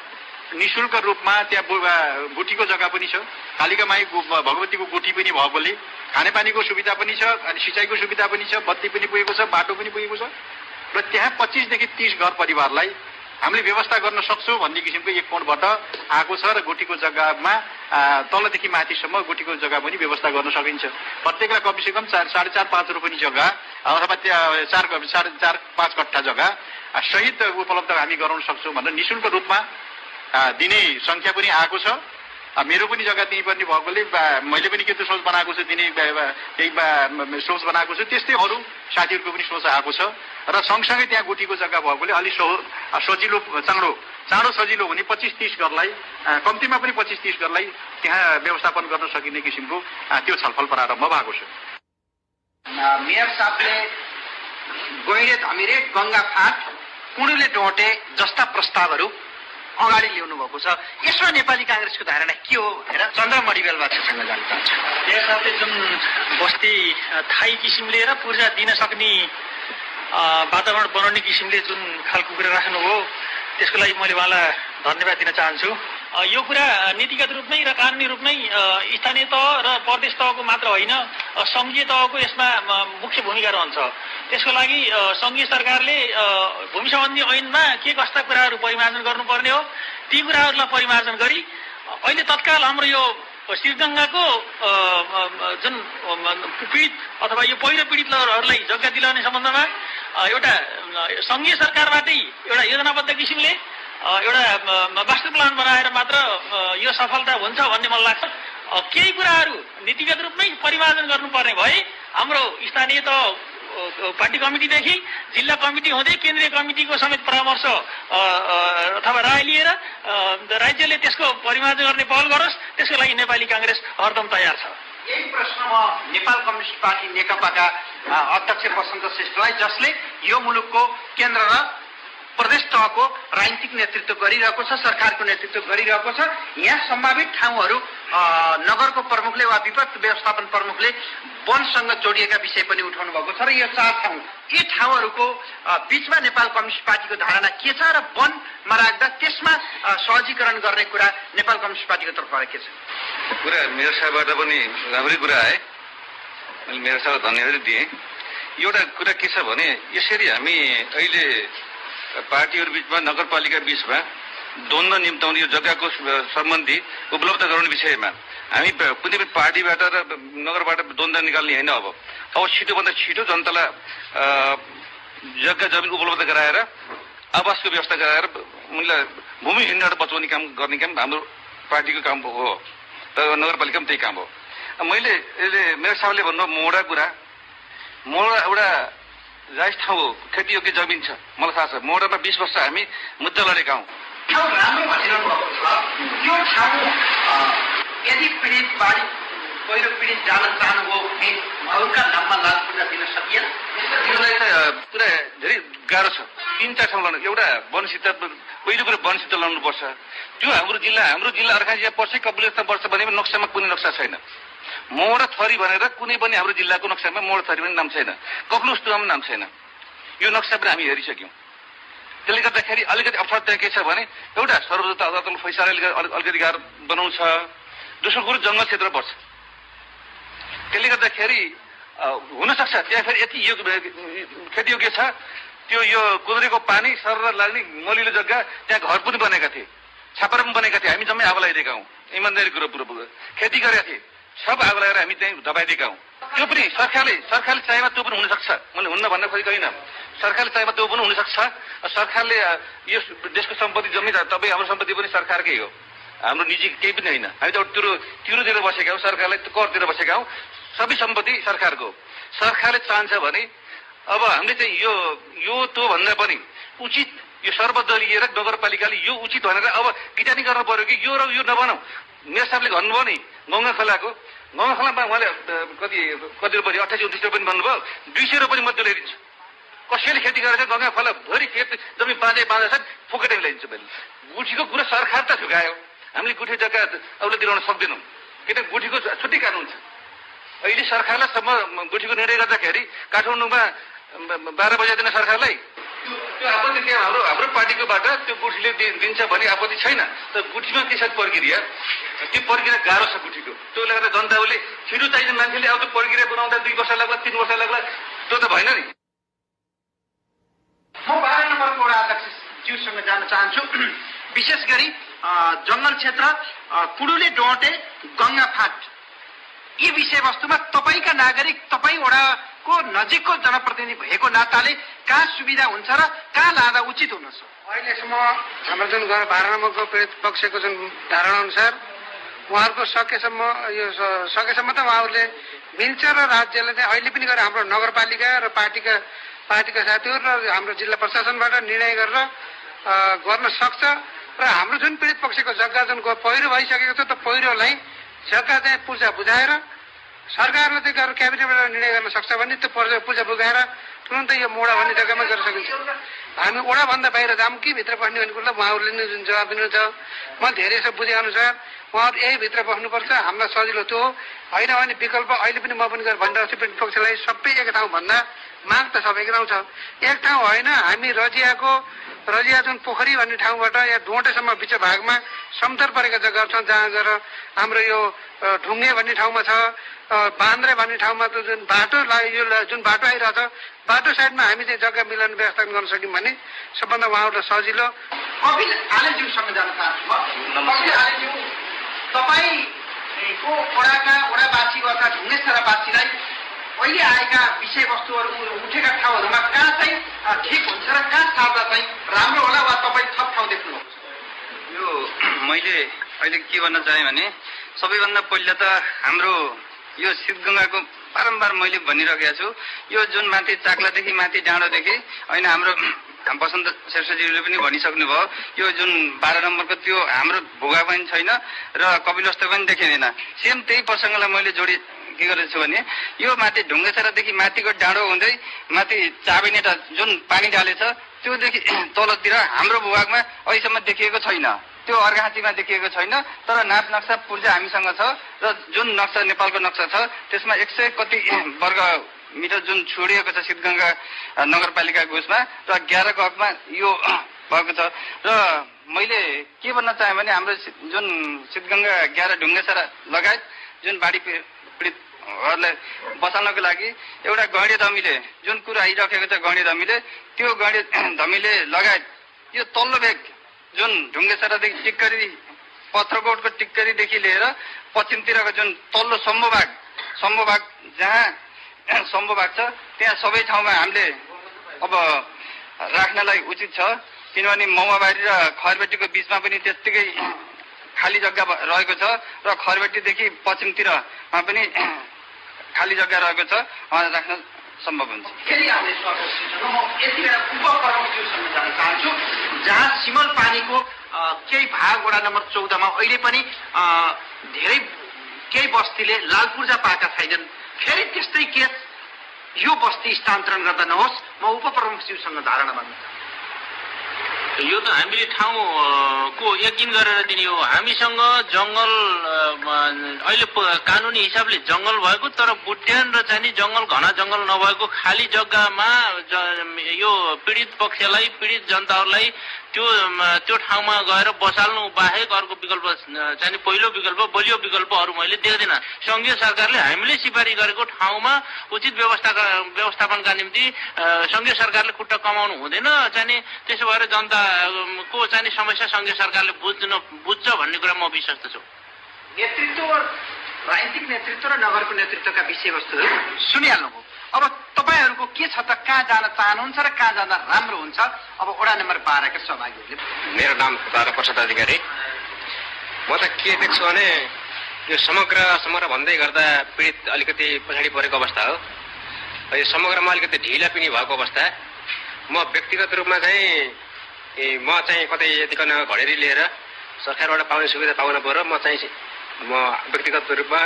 S8: निःशुल्क रूपमा त्यहाँ गुठीको जग्गा पनि छ। कालिका माई भगवतीको गुठी पनि भएकोले खानेपानीको सुविधा पनि छ, अनि सिँचाइको सुविधा पनि छ, बत्ती पनि पुगेको छ, बाटो पनि पुगेको छ र त्यहाँ 25 देखि 30 घर परिवारलाई हामीले व्यवस्था गर्न सक्छौँ भन्ने किसिमको एक कोणबाट आएको छ। र गुठीको जग्गामा तलदेखि माथिसम्म गुठीको जग्गा पनि व्यवस्था गर्न सकिन्छ। प्रत्येकलाई कमसेकम 4.5 रुपियाँ जग्गा अथवा 4.5 कट्ठा जग्गा सहित उपलब्ध हामी गराउन सक्छौँ भनेर निःशुल्क रूपमा दिने संख्या पनि आएको छ। मेरो पनि जग्गा त्यहीँ पनि भएकोले मैले पनि के सोच बनाएको छु, दिने केही सोच बनाएको छु, त्यस्तै अरू साथीहरूको पनि सोच आएको छ। र सँगसँगै त्यहाँ गुठीको जग्गा भएकोले अलि सजिलो चाँडो सजिलो हुने 25-30 घरलाई, कम्तीमा पनि 25-30 घरलाई त्यहाँ व्यवस्थापन गर्न सकिने किसिमको त्यो छलफल प्रारम्भ भएको छ।
S2: मेयर साहबले गैँडे धमिरे, गङ्गाफाट, कुडुले डोटे जस्ता प्रस्तावहरू अगाडि ल्याउनु भएको छ। यसमा नेपाली काङ्ग्रेसको धारणा के हो भनेर चन्द्रमणि बेलबाछासँग जान्न चाहन्छु।
S6: त्यस साथै जुन बस्ती थाई किसिमले र पूर्जा दिन सक्ने वातावरण बनाउने किसिमले जुन खालको कुरा राख्नुभयो त्यसको लागि मैले उहाँलाई धन्यवाद दिन चाहन्छु। यो कुरा नीतिगत रूपमै र कानुनी रूपमै स्थानीय तह र प्रदेश तहको मात्र होइन, सङ्घीय तहको यसमा मुख्य भूमिका रहन्छ। त्यसको लागि सङ्घीय सरकारले भूमि सम्बन्धी ऐनमा के कस्ता कुराहरू परिमार्जन गर्नुपर्ने हो ती कुराहरूलाई परिमार्जन गरी अहिले तत्काल हाम्रो यो श्रीगङ्गाको जुन पीडित अथवा यो पहिरो पीडितहरूलाई जग्गा दिलाउने सम्बन्धमा एउटा सङ्घीय सरकारबाटै एउटा योजनाबद्ध किसिमले एउटा मास्टर प्लान बनाएर मात्र यो सफलता हुन्छ भन्ने मलाई लाग्छ। केही कुराहरू नीतिगत रूपमै परिमार्जन गर्नुपर्ने भए हाम्रो स्थानीय त पार्टी कमिटीदेखि जिल्ला कमिटी हुँदै केन्द्रीय कमिटीको समेत परामर्श अथवा राय लिएर राज्यले त्यसको परिमार्जन गर्ने पहल गरोस्। त्यसको लागि नेपाली काङ्ग्रेस हरदम तयार छ।
S2: यही प्रश्न म नेपाल कम्युनिस्ट पार्टी नेकपाका अध्यक्ष वसन्त श्रेष्ठलाई, जसले यो मुलुकको केन्द्र र प्रदेश तहको राजनीतिक नेतृत्व गरिरहेको छ, सरकारको नेतृत्व गरिरहेको छ, यहाँ सम्भावित ठाउँहरू नगरको प्रमुखले वा विपत्ति व्यवस्थापन प्रमुखले वनसँग जोडिएका विषय पनि उठाउनु भएको छ। र यो 4 ठाउँ, यी ठाउँहरूको बीचमा नेपाल कम्युनिस्ट पार्टीको धारणा के छ र वनमा राख्दा त्यसमा सहजीकरण गर्ने कुरा नेपाल कम्युनिस्ट पार्टीको तर्फबाट के छ?
S7: कुरा मेयर साहबबाट पनि राम्रै कुरा आए, मैले मेयर साहबलाई धन्यवाद दिएँ। एउटा कुरा के छ भने यसरी हामी अहिले पार्टीहरू बिचमा नगरपालिका बिचमा द्वन्द्व निम्ताउने यो जग्गाको सम्बन्धी उपलब्ध गराउने विषयमा हामी कुनै पनि पार्टीबाट र नगरबाट द्वन्द्व निकाल्ने होइन। अब छिटोभन्दा छिटो जनतालाई जग्गा जमिन उपलब्ध गराएर आवासको व्यवस्था गराएर उनीलाई भूमि हिँड्नबाट बचाउने काम गर्ने काम हाम्रो पार्टीको काम हो र नगरपालिका पनि त्यही काम हो। मैले मेरो साहबले भन्नु मोडा कुरा, मोडा एउटा जायज ठाउँ हो, खेतीयोग्य जमिन छ, मलाई थाहा छ। मोडामा 20 वर्ष हामी मुद्दा लडेका हौँ।
S2: ठाउँ राम्रो भनिरहनु भएको छ, त्यो ठाउँ यदि पीडित बाढी पहिरो पीडित जान चाहनुभयो भने अरूका नाममा लाल पूजा दिन सकिएन।
S7: त्यसलाई त पुरा धेरै गाह्रो छ। 3-4 ठाउँ लानु, एउटा वनसित पहिलो कुरो वनसित लाउनुपर्छ। त्यो हाम्रो जिल्ला अर्खान यहाँ पर्छ कपिलेश्वर पर्छ भने नक्सामा कुनै नक्सा छैन। मोडा थरी भनेर कुनै पनि हाम्रो जिल्लाको नक्सामा मोडा थरी पनि नाम छैन, कपिलेश्वरमा नाम छैन। यो नक्सा पनि हामी हेरिसक्यौँ। त्यसले गर्दाखेरि अलिकति अप्ठ्यारो त्यहाँ के छ भने एउटा सर्वोच्च अदालतले फैसला अलिकति गाह्रो बनाउँछ। दोस्रो कुरो जङ्गल क्षेत्र पर्छ। त्यसले गर्दाखेरि हुनसक्छ त्यहाँ फेरि यति खेतीयोग्य छ, त्यो यो कुद्रेको पानी सर लाग्ने मलिलो जग्गा, त्यहाँ घर पनि बनेका थिए, छापर पनि बनेका थिए। हामी जम्मै आगो लगाइदिएका हौँ, इमान्दारी कुरो पुरो खेती गरेका थिए, सब आगो लगाएर हामी त्यहीँ दबाइदिएका हौँ। त्यो पनि सरकारले चाहेमा त्यो पनि हुनसक्छ। मैले हुन्न भन्न खोजेको होइन, सरकारले चाहेमा त्यो पनि हुनसक्छ। सरकारले यो देशको सम्पत्ति जम्मै तपाईँ हाम्रो सम्पत्ति पनि सरकारकै हो, हाम्रो निजी केही पनि होइन। हामी त तिरोतिर बसेका हौँ, सरकारलाई करतिर बसेका हौँ, सबै सम्पत्ति सरकारको। सरकारले चाहन्छ भने अब हामीले चाहिँ यो त्यो भन्दा पनि उचित यो सर्वदलीय र नगरपालिकाले यो उचित भनेर अब किटानी गर्नु पर्यो कि यो र यो नबनाऊ। मेयर साहबले भन्नुभयो नि गङ्गा खोलाको, गङ्गा खोलामा उहाँले कति रुपियाँ 28-29 रुपियाँ भन्नुभयो, 200 रुपियाँ मध्य ल्याइदिन्छु। कसैले खेती गरेर गङ्गा खोला भरि खेत जमिन बाँझै छ, फोकेटै ल्याइदिन्छु मैले। गुठीको कुरा सरकार त झुकायो, हामीले गुठी जग्गा अरूले दिलाउन सक्दैनौँ, किनकि गुठीको छुट्टै कानुन छ। अहिले सरकारलाई सम्म गुठीको निर्णय गर्दाखेरि काठमाडौँमा 12 बजे दिन सरकारलाई त्यो आपत्ति त्यहाँ हाम्रो पार्टीकोबाट त्यो गुठीले दिन्छ भने आपत्ति छैन। तर गुठीमा के छ प्रक्रिया, त्यो प्रक्रिया गाह्रो छ गुठीको। त्यसले गर्दा जनताले छिटो चाहिने मान्छेले अब त्यो प्रक्रिया बनाउँदा 2 वर्ष लाग्ला, 3 वर्ष लाग्ला, त्यो त भएन नि।
S2: म 12 नम्बरको वडा अध्यक्ष ज्यूसँग जान चाहन्छु। विशेष गरी जङ्गल क्षेत्र, पुडुले डोटे, गङ्गा फाट, यी विषयवस्तुमा तपाईँका नागरिक, तपाईँ वडाको नजिकको जनप्रतिनिधि भएको नाताले कहाँ सुविधा हुन्छ र कहाँ लाँदा उचित हुनेछ?
S3: अहिलेसम्म हाम्रो जुन 12 नम्बरको पीडित पक्षको जुन धारणा अनुसार उहाँहरूको सकेसम्म त उहाँहरूले मिल्छ र राज्यले चाहिँ अहिले पनि गएर हाम्रो नगरपालिका र पार्टीका साथीहरू र हाम्रो जिल्ला प्रशासनबाट निर्णय गरेर गर्न सक्छ। र हाम्रो जुन पीडित पक्षको जग्गा जुन पहिरो भइसकेको छ, त्यो पहिरोलाई जग्गा चाहिँ पूजा बुझाएर सरकारले चाहिँ गएर क्याबिनेटबाट निर्णय गर्न सक्छ भने त्यो पूजा बुझाएर तुरन्तै यो मोडा भन्ने जग्गामा गर्न सकिन्छ। हामी ओडाभन्दा बाहिर जाऊँ कि भित्र बस्ने भन्ने कुरोलाई उहाँहरूले नै जुन जवाब दिनुहुन्छ, म धेरै यसो बुझेअनुसार उहाँहरू यही भित्र बस्नुपर्छ, हामीलाई सजिलो त्यो होइन भने विकल्प अहिले पनि म पनि गएर भनिरहेको छु पीडित पक्षलाई सबै एक ठाउँ भन्दा माग त सब एक ठाउँ छ। एक ठाउँ होइन, हामी रजिया जुन पोखरी भन्ने ठाउँबाट या डोटेसम्म बिच भागमा समतल परेका जग्गाहरू छन् जहाँ गएर हाम्रो यो ढुङ्गे भन्ने ठाउँमा छ, बान्द्रे भन्ने ठाउँमा त जुन बाटो आइरहेछ, बाटो साइडमा हामी चाहिँ जग्गा मिलाउने व्यवस्था गर्न सक्यौँ भने सबभन्दा उहाँहरूलाई सजिलो।
S2: कपिल आलेज्यूसँग जान चाहन्छु। कपिल आलेज्यू, तपाईँको वडावासी अथवा ढुङ्गेश्वरवासीलाई अहिले आएका विषयवस्तुहरू उठेका ठाउँहरूमा कहाँ चाहिँ ठिक हुन्छ र कहाँ सार्दा चाहिँ राम्रो होला, वा तपाईँ थप ठाउँ देख्नुहुन्छ?
S10: यो मैले अहिले के भन्न चाहेँ भने सबैभन्दा पहिला त हाम्रो यो शीतगङ्गाको बारम्बार मैले भनिरहेको छु, यो जुन माथि चाक्लादेखि माथि डाँडोदेखि होइन, हाम्रो बसन्त शेरसाजीले पनि भनिसक्नु भयो, यो जुन 12 नम्बरको त्यो हाम्रो भोगा पनि छैन र कपिलवस्तु पनि देखिँदैन। सेम त्यही प्रसङ्गलाई मैले जोडी के गरेको छु भने यो माथि ढुङ्गेछारादेखि माथिको डाँडो हुँदै माथि चाबेनेटा जुन पानी डालेछ त्योदेखि तलतिर हाम्रो भूभागमा अहिलेसम्म देखिएको छैन, त्यो अर्घाँचीमा देखिएको छैन। तर नाप नक्सा पूर्जा हामीसँग छ र जुन नक्सा नेपालको नक्सा छ त्यसमा 100 कति वर्ग मिटर जुन छोडिएको छ शीतगङ्गा नगरपालिका घोषमा र 11 को हकमा यो भएको छ। र मैले के भन्न चाहेँ भने हाम्रो जुन शीतगङ्गा 11 ढुङ्गेछारा लगायत जुन बाढी पीडितहरूलाई बचाउनको लागि एउटा गैँडे धमीले जुन कुरा आइराखेको छ, गैँडे धमीले त्यो गैँडे धमीले लगायत यो तल्लो भेग जुन ढुङ्गेछारादेखि टिक्करी पत्रकोटको टिक्करीदेखि लिएर पश्चिमतिरको जुन तल्लो सम्भो भाग जहाँ सम्भो भाग छ त्यहाँ सबै ठाउँमा हामीले
S5: अब राख्नलाई उचित छ, किनभने मौवाबारी र खरबेटीको बिचमा पनि त्यत्तिकै खाली जग्गा रहेको छ र खरबेटीदेखि पश्चिमतिरमा पनि खाली जग्गा रहेको छ, राख्न सम्भव हुन्छ।
S2: फेरि हामीले स्वागत गर्छौँ। म यति बेला उपप्रमुखज्यूसँग जान चाहन्छु, जहाँ सिमल पानीको केही भाग वडा नम्बर 14 मा अहिले पनि धेरै केही बस्तीले लाल पूर्जा पाएका छैनन्। फेरि त्यस्तै केस यो बस्ती स्थानान्तरण गर्दा नहोस्, म उपप्रमुखज्यूसँग धारणा माग्न चाहन्छु।
S9: यो त हामीले ठाउँको यकिन गरेर दिने हो। हामीसँग जङ्गल अहिले कानुनी हिसाबले जङ्गल भएको, तर बुट्यान र चाहिँ जङ्गल घना जङ्गल नभएको खाली जग्गामा यो पीडित पक्षलाई, पीडित जनताहरूलाई त्यो ठाउँमा गएर बसाल्नु बाहेक अर्को विकल्प चाहिँ पहिलो विकल्प, बलियो विकल्प अरू मैले देख्दिनँ। सङ्घीय सरकारले हामीले सिफारिस गरेको ठाउँमा उचित व्यवस्थापनका निम्ति सङ्घीय सरकारले खुट्टा कमाउनु हुँदैन। चाहिँ त्यसो भएर जनताको चाहिँ समस्या सङ्घीय सरकारले बुझ्छ भन्ने कुरा म विश्वस्त छु।
S2: नेतृत्व, राजनीतिक नेतृत्व र नगरको नेतृत्वका विषयवस्तुहरू सुनिहाल्नुभयो। अब तपाईँहरूको के छ त, कहाँ जान चाहनुहुन्छ र कहाँ जाँदा राम्रो हुन्छ? अब वडा नम्बर 12 का सहभागीहरूले।
S4: मेरो नाम ताराप्रसाद अधिकारी। म त के देख्छु भने यो समग्र भन्दै गर्दा पीडित अलिकति पछाडि परेको अवस्था हो। यो समग्रमा अलिकति ढिला पनि भएको अवस्था। म व्यक्तिगत रूपमा चाहिँ कतै यतिकन घडेरी लिएर सरकारबाट पाउने सुविधा पाउन पर्यो। म व्यक्तिगत रूपमा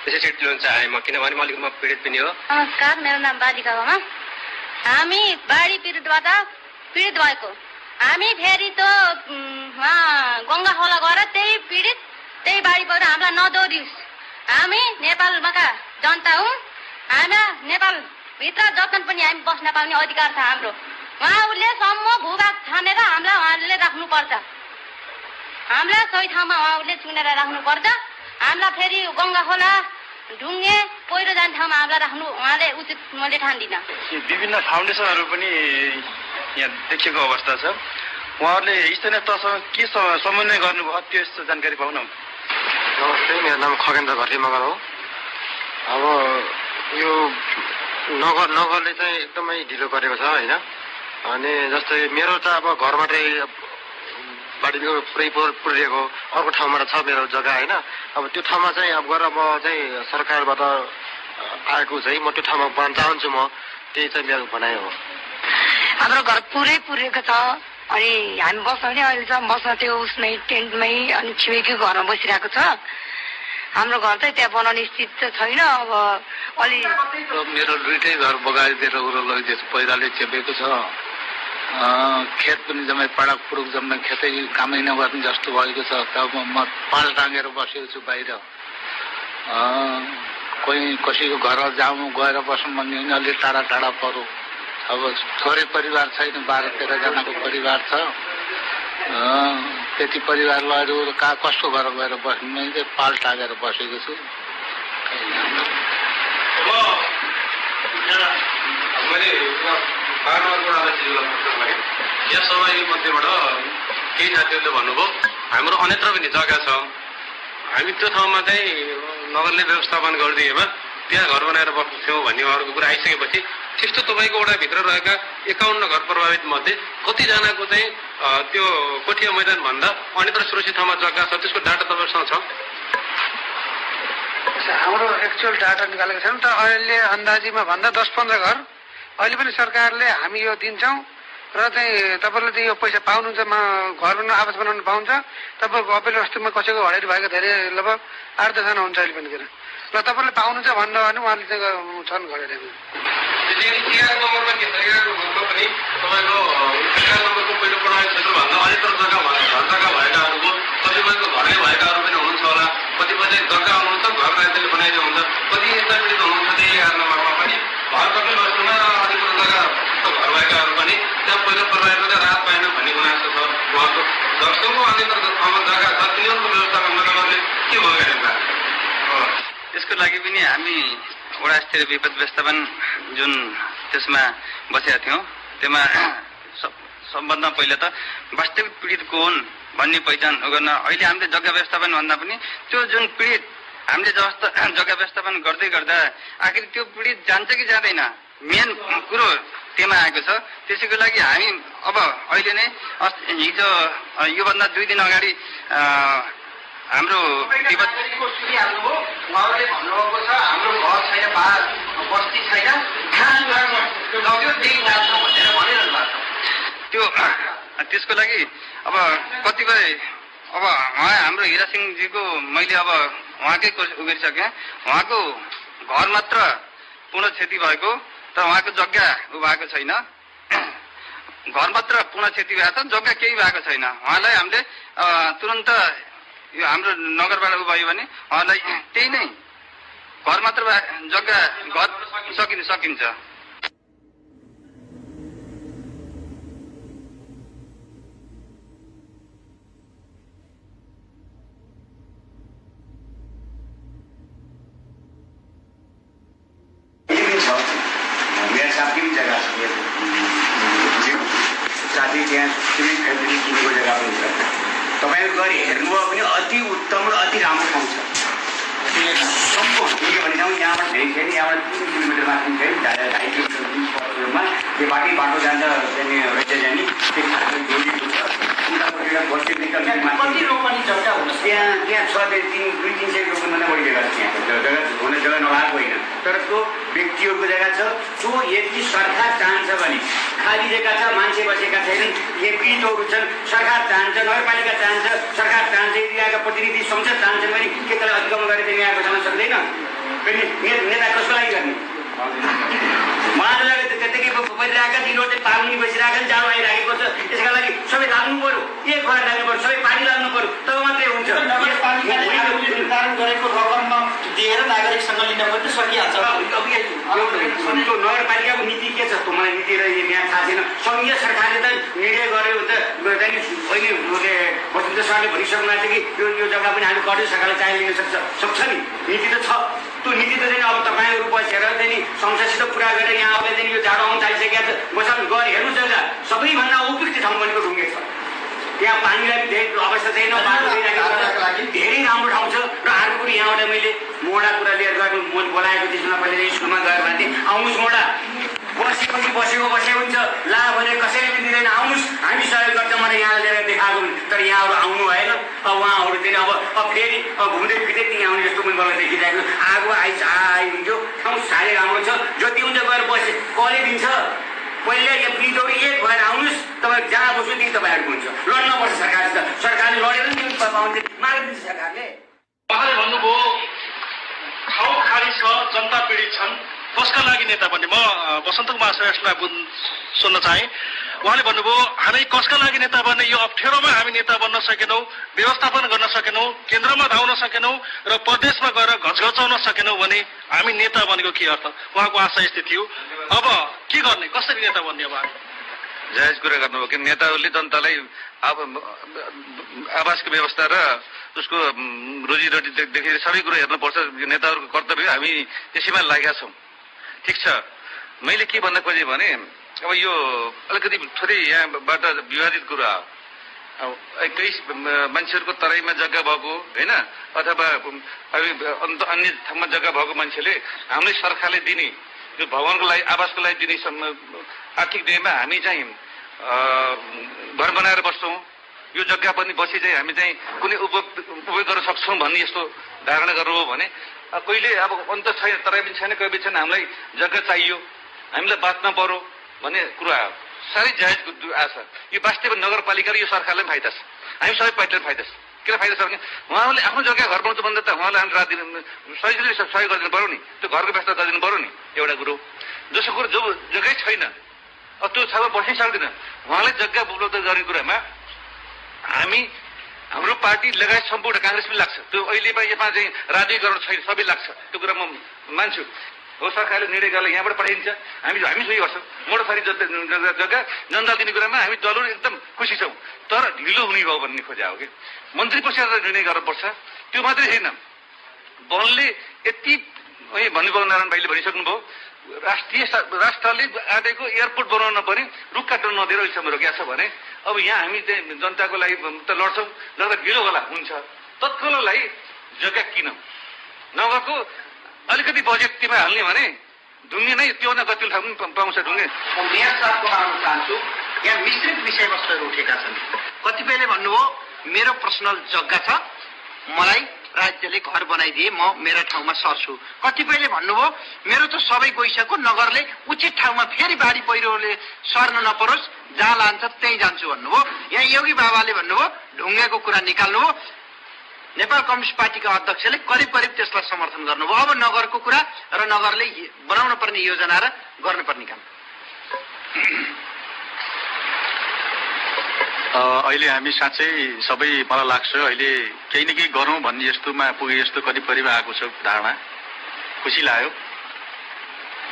S4: त्यसै सिट लिन चाहे म, किनभने म अलिकति पीडित पनि हो।
S12: नमस्कार, मेरो नाम बालिका हो। हामी बाढी पीडितबाट पीडित भएको, हामी फेरि त गङ्गा खोला गएर त्यही पीडित त्यही बाढी पहिरो हामीलाई नदोहोरियोस्। हामी नेपालमा जनता हौँ, हाम्रा नेपालभित्र जतन पनि हामी बस्न पाउने अधिकार छ हाम्रो। उहाँहरूले सम्म भूभाग छानेर हामीलाई उहाँहरूले राख्नुपर्छ। हामीलाई सही ठाउँमा उहाँहरूले चुनेर राख्नुपर्छ। हामीलाई फेरि गङ्गा खोला ढुङ्गे पहिरो जाने ठाउँमा हामीलाई राख्नु उहाँले उचित मैले ठान्दिनँ।
S5: विभिन्न फाउन्डेसनहरू पनि यहाँ देखिएको अवस्था छ। उहाँहरूले स्थानीय तहसँग के समन्वय गर्नुभयो, त्यो जानकारी पाउन।
S4: नमस्ते, मेरो नाम खगेन्द्र घरती मगर हो। अब यो नगरले चाहिँ एकदमै ढिलो गरेको छ होइन। अनि जस्तै मेरो त अब घरबाटै बाढी पुरै पुरिएको, अर्को ठाउँबाट छ मेरो जग्गा होइन। अब त्यो ठाउँमा चाहिँ अब गएर म चाहिँ सरकारबाट आएको चाहिँ म त्यो ठाउँमा बन्न चाहन्छु। म त्यही चाहिँ मेरो भनाइ हो।
S12: हाम्रो घर पुरै पुरेको छ, अनि हामी बस्न पनि अहिलेसम्म बस्न त्यो उसमै टेन्टमै अनि छिमेकी घरमा बसिरहेको छ। हाम्रो घर चाहिँ त्यहाँ बनाउने स्थिति त छैन। अब अलि
S8: मेरो दुइटै घर बगाइदिएर उरो लगिदिएछ, पहिराले चेपेको छ। खेत पनि जम्मै पाडक पुरुक जम्मै खेतै कामै नगर्ने जस्तो भएको छ। तब म पाल टाँगेर बसेको छु बाहिर। कोही कसैको घर गएर बस्नु भन्ने होइन, अलि टाढा टाढा पऱ्यो। अब थोरै परिवार छैन, 12-13 जनाको परिवार छ। त्यति परिवारलाई अरू कसको घर गएर बस्नु, मैले चाहिँ पाल टाँगेर बसेको छु।
S7: यहाँ सहभागी मध्येबाट केही साथीहरूले भन्नुभयो हाम्रो अन्यत्र पनि जग्गा छ, हामी त्यो ठाउँमा चाहिँ नगरले व्यवस्थापन गरिदिएमा त्यहाँ घर बनाएर बस्छौँ भन्ने उहाँहरूको कुरा आइसकेपछि त्यस्तो तपाईँको वडाभित्र रहेका 51 घर प्रभावित मध्ये कतिजनाको चाहिँ त्यो कोठिया मैदान भन्दा अन्यत्र सुरक्षित ठाउँमा जग्गा छ, त्यसको डाटा तपाईँसँग छ?
S3: हाम्रो एक्चुअल डाटा निकालेको छैन, तर अहिले अन्दाजीमा भन्दा 10-15 घर अहिले पनि सरकारले हामी यो दिन्छौँ र चाहिँ तपाईँले चाहिँ यो पैसा पाउनुहुन्छ, घर बनाउनु आवास बनाउनु पाउँछ। तपाईँको अपेल वस्तुमा कसैको घडेरी भएको धेरै लगभग 8-10 जना हुन्छ अहिले पनि र तपाईँले पाउनुहुन्छ भन्नु भने उहाँले चाहिँ छन् घडेरी।
S7: 11 नम्बरमा के छ, 11 नम्बरमा पनि तपाईँको 11 नम्बरको पहिलो प्रणाली क्षेत्रभन्दा अन्यत्र जग्गा भएकाहरूको कतिपयको घरले भएकाहरू पनि हुनुहुन्छ होला, कतिपय चाहिँ जग्गा हुनुहुन्छ घर राज्यले बनाइदिएको हुन्छ, कति यस्ता पीडित हुनुहुन्छ त्यही 11 नम्बरमा पनि घर कति वस्तुमा र अन्यत्र जग्गा घर भएकाहरू पनि त्यहाँ पहिलो प्रणालीको चाहिँ राहत पाएन भन्ने गुनासो छ उहाँको। जसको अन्यत्र ठाउँमा जग्गा छ तिनीहरूको व्यवस्थापन नगर्ने के भइरहेको छ?
S5: त्यसको लागि पनि हामी वडा स्तरीय विपद व्यवस्थापन जुन त्यसमा बसेका थियौँ, त्यसमा सबभन्दा पहिला त वास्तविक पीडित को हुन् भन्ने पहिचान गर्न अहिले हामीले जग्गा व्यवस्थापन भन्दा पनि त्यो जुन पीडित हामीले जग्गा व्यवस्थापन गर्दै गर्दा आखिर त्यो पीडित जान्छ कि जाँदैन मेन कुरो त्यहीमा आएको छ। त्यसैको लागि हामी अब अहिले नै हिजो योभन्दा 2 दिन अगाडि हाम्रो
S2: सुनिहाल्नुभयो, उहाँले भन्नुभएको छ हाम्रो घर छैन, बस्ती छैन, त्यही जान्छ भनेर भनिरहनु भएको छ।
S5: त्यो त्यसको लागि अब कतिपय अब हाम्रो हिरा सिंहजीको मैले अब उहाँकै गरिसकेँ। उहाँको घर मात्र पूर्ण क्षति भएको, तर उहाँको जग्गा भएको छैन। घर मात्र पूर्ण क्षति भएको छ, जग्गा केही भएको छैन। उहाँलाई हामीले तुरन्त यो हाम्रो नगरबाट भयो भने उहाँलाई त्यही नै घर मात्र जग्गा घर सकिन्छ।
S13: मेयर साहबकी भी जगह साथै त्यहाँ सिमेन्ट फ्याक्ट्री किनेको जग्गा पनि छ। तपाईँको गरी हेर्नुभयो भने अति उत्तम र अति राम्रो ठाउँ छ। सबको हामीले भने ठाउँ यहाँबाट धेरै छैन, यहाँबाट 3 किलोमिटर माथि छैन, 2.5 किलोमिटरमा यो बाटो जान्छ जाने त्यो खालको जोडिएको छ। उतापट्टिबाट बस्ती
S2: कति रोपनी जग्गा हुन्छ
S13: त्यहाँ छ 200-300 रोपनीभन्दा बढी जग्गा छ। त्यहाँको हुने जग्गा नभएको होइन, तर त्यो व्यक्तिहरूको जग्गा छ। त्यो यदि सरकार चाहन्छ भने खाली जग्गा छ, मान्छे बसेका छैनन्, पीडितहरू छन्, सरकार चाहन्छ, नगरपालिका चाहन्छ, सरकार चाहन्छ, यदि यहाँका प्रतिनिधि संसद चाहन्छन् भने के त्यसलाई अतिक्रमण गरेर चाहिँ यहाँको जान सक्दैन। नेता कसको लागि गर्ने? उहाँहरूलाई त्यतिकै बसिरहेका दिनहरू चाहिँ पाल्ने बसिरहेका जाडो आइरहेको छ। त्यसका लागि सबै लाग्नु पर्यो, एक भएर लाग्नु पर्यो, सबै पानी लाग्नु पर्यो, तब मात्रै हुन्छ।
S2: निर्धारण गरेको रकममा दिएर नागरिकसँग लिन पनि सकिहाल्छ।
S13: त्यो नगरपालिकाको नीति के छ त्यो मलाई नीति र यहाँ थाहा छैन। सङ्घीय सरकारले त निर्णय गर्यो अहिले वसुन्धरा सरले भनिसक्नु भएको थियो कि यो जग्गा पनि हामी कर्णाली सरकारले चाहे लिन सक्छ नि। नीति त छ, त्यो नीति त चाहिँ अब तपाईँहरू बसेर चाहिँ संसदसित पुरा गरेर यहाँ अब चाहिँ यो जाडो आउनु थालिसकेका छ, बसाल्नु गएर हेर्नु जग्गा सबैभन्दा उपयुक्त ठाउँ भनेको ढुङ्गे छ। त्यहाँ पानीलाई पनि धेरै अवस्था छैन, धेरै राम्रो ठाउँ छ। र अर्को कुरो यहाँबाट मैले मोडा कुरा लिएर गएको बोलाएको त्यसमा पहिला स्कुलमा गएर भन्थे आउनुहोस् मोडा बसेपछि बसेको हुन्छ, ला भने कसैले पनि दिँदैन, आउनुहोस् हामी सहयोग गर्छौँ मलाई यहाँ लिएर देखाएको भने। तर यहाँहरू आउनु भएन। अब उहाँहरू चाहिँ अब फेरि घुम्दै फिर्दै त्यहाँ आउने जस्तो पनि मलाई देखिरहेको आगो आइहुन्थ्यो। ठाउँ साह्रै राम्रो छ, जति हुन्छ गएर बसे कसले दिन्छ। पहिला यहाँ पीडितहरू एक भएर आउनुहोस्, तपाईँ जहाँ बस्नु त्यही तपाईँहरूको हुन्छ। लड्नुपर्छ सरकारसित, सरकारले लडेर नि पाउँछ, मागिदिन्छ सरकारले।
S1: उहाँले भन्नुभयो ठाउँ खाली छ, जनता पीडित छन्, कसका लागि नेता बन्ने? म वसन्त कुमार श्रेष्ठलाई सुन्न चाहे। उहाँले भन्नुभयो हामी कसका लागि नेता बन्ने? यो अप्ठ्यारोमा हामी नेता बन्न सकेनौँ, व्यवस्थापन गर्न सकेनौँ, केन्द्रमा धाउन सकेनौँ र प्रदेशमा गएर घचघचाउन सकेनौँ भने हामी नेता बनेको के अर्थ? उहाँको आशा यस्तै थियो। अब के गर्ने, कसरी नेता बन्ने? अब
S7: जायज कुरा गर्नुभयो कि नेताहरूले जनतालाई अब आवासको व्यवस्था र उसको रोजीरोटीदेखि सबै कुरो हेर्नुपर्छ। नेताहरूको कर्तव्य, हामी त्यसैमा लागेका छौँ। ठिक छ, मैले के भन्न खोजेँ भने अब यो अलिकति थोरै यहाँबाट विवादित कुरा हो। अब केही मान्छेहरूको तराईमा जग्गा भएको होइन, अथवा अन्य ठाउँमा जग्गा भएको मान्छेले हामीले सरकारले दिने यो भवनको लागि आवासको लागि दिने आर्थिक व्ययमा हामी चाहिँ घर बनाएर बस्छौँ, यो जग्गा पनि बसी चाहिँ हामी चाहिँ कुनै उपयोग गर्न सक्छौँ भन्ने यस्तो धारणा गर्नु हो भने कहिले अब अन्त छैन, तराई पनि छैन, कहिले छैन, हामीलाई जग्गा चाहियो, हामीलाई बाँच्न पर्यो भन्ने कुरा हो। साह्रै जायज आशा। यो वास्तव नगरपालिका र यो सरकारलाई पनि फाइदा छ, हामी सबै पार्टीलाई फाइदा छ। किन फाइदा छ भने उहाँहरूले आफ्नो जग्गा घर बनाउँछ भन्दा त उहाँलाई हामी रात दिन सजिलै सहयोग गरिदिनु पऱ्यो नि, त्यो घरको व्यवस्था गरिदिनु पऱ्यो नि। एउटा कुरो। दोस्रो कुरो, जो जग्गै छैन त्यो ठाउँमा बस्नै सक्दैन, उहाँलाई जग्गा उपलब्ध गर्ने कुरामा हाम्रो पार्टी लगायत सम्पूर्ण काङ्ग्रेस पनि लाग्छ। त्यो अहिले यसमा चाहिँ राजनीतिकरण छैन, सबै लाग्छ, त्यो कुरा म मान्छु। हो, सरकारले निर्णय गरेर यहाँबाट पठाइदिन्छ, हामी सोही गर्छौँ। मोडफारी जग्गा जनता दिने कुरामा हामी दलहरू एकदम खुसी छौँ। तर ढिलो हुने भयो भन्ने खोजा हो कि मन्त्री परिषदले निर्णय गर्नुपर्छ। त्यो मात्रै होइन, वनले यति भन्नुभयो, नारायण भाइले भनिसक्नुभयो, राष्ट्रले आँटेको एयरपोर्ट बनाउन पनि रुख काट्न नदिएर अहिलेसम्म रोकिया छ भने अब यहाँ हामी चाहिँ जनताको लागि त लड्छौँ, लड्दा ढिलो होला हुन्छ। तत्काललाई जग्गा किन नगरको अलिकति बजेट तिमीलाई हाल्ने भने ढुङ्गे नै त्योभन्दा गतिलो ठाउँ पनि पाउँछ ढुङ्गे।
S2: म मेयर साहबकोमा आउन चाहन्छु। यहाँ मिश्रित विषयवस्तुहरू उठेका छन्। कतिपयले भन्नुभयो मेरो पर्सनल जग्गा छ, मलाई राज्यले घर बनाइदिए म मेरो ठाउँमा सर्छु। कतिपयले भन्नुभयो मेरो त सबै गइसक्यो, नगरले उचित ठाउँमा फेरि बाढी पहिरोले सर्न नपरोस्, जहाँ लान्छ त्यहीँ जान्छु भन्नुभयो। यहाँ योगी बाबाले भन्नुभयो ढुङ्गाको कुरा निकाल्नुभयो। नेपाल कम्युनिस्ट पार्टीका अध्यक्षले करिब करिब त्यसलाई समर्थन गर्नुभयो। अब नगरको कुरा र नगरले बनाउन पर्ने योजना र गर्नुपर्ने काम।
S8: अहिले हामी साँच्चै सबै मलाई लाग्छ अहिले केही न केही गरौँ भन्ने जस्तोमा पुगे जस्तो करिब करिब आएको छ धारणा। खुसी लाग्यो।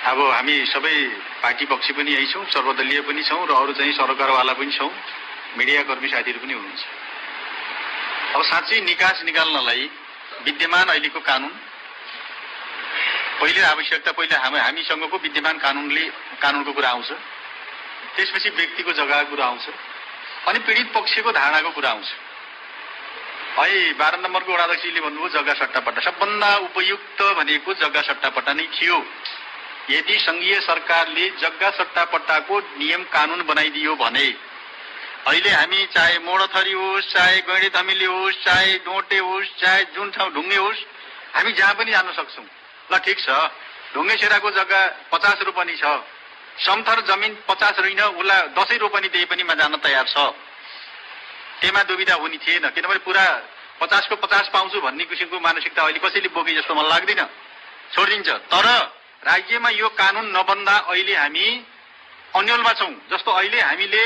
S8: अब हामी सबै पार्टी पक्ष पनि यही छौँ, सर्वदलीय पनि छौँ र अरू चाहिँ सरकारवाला पनि छौँ, मिडियाकर्मी साथीहरू पनि हुनुहुन्छ। अब साँच्चै निकास निकाल्नलाई विद्यमान अहिलेको कानुन पहिले आवश्यकता, पहिले हामीसँगको विद्यमान कानुनको कुरा आउँछ, त्यसपछि व्यक्तिको जग्गाको कुरा आउँछ, अनि पीडित पक्षको धारणाको कुरा आउँछ। अहिले 12 नम्बरको वडा अध्यक्षले भन्नुभयो जग्गा सट्टापट्टा। सबभन्दा उपयुक्त भनेको जग्गा सट्टापट्टा नै थियो। यदि संघीय सरकारले जग्गा सट्टापट्टाको नियम कानुन बनाइदियो भने अहिले हामी चाहे मोडथरी होस्, चाहे गैँडे थमिले होस्, चाहे डोटे होस्, चाहे जुन ठाउँ ढुङ्गे होस्, हामी जहाँ पनि जान सक्छौँ। ल ठिक छ, ढुङ्गे सेराको जग्गा 50 रोपनी छ, समथर जमिन 50 होइन, उसलाई 10 रोपनी दिए पनि म जान तयार छ। त्यसमा दुविधा हुने थिएन, किनभने पुरा 50 को 50 पाउँछु भन्ने किसिमको मानसिकता अहिले कसैले बोके जस्तो मलाई लाग्दैन, छोडिदिन्छ। तर राज्यमा यो कानुन नबन्दा अहिले हामी अन्यलमा छौँ। जस्तो अहिले हामीले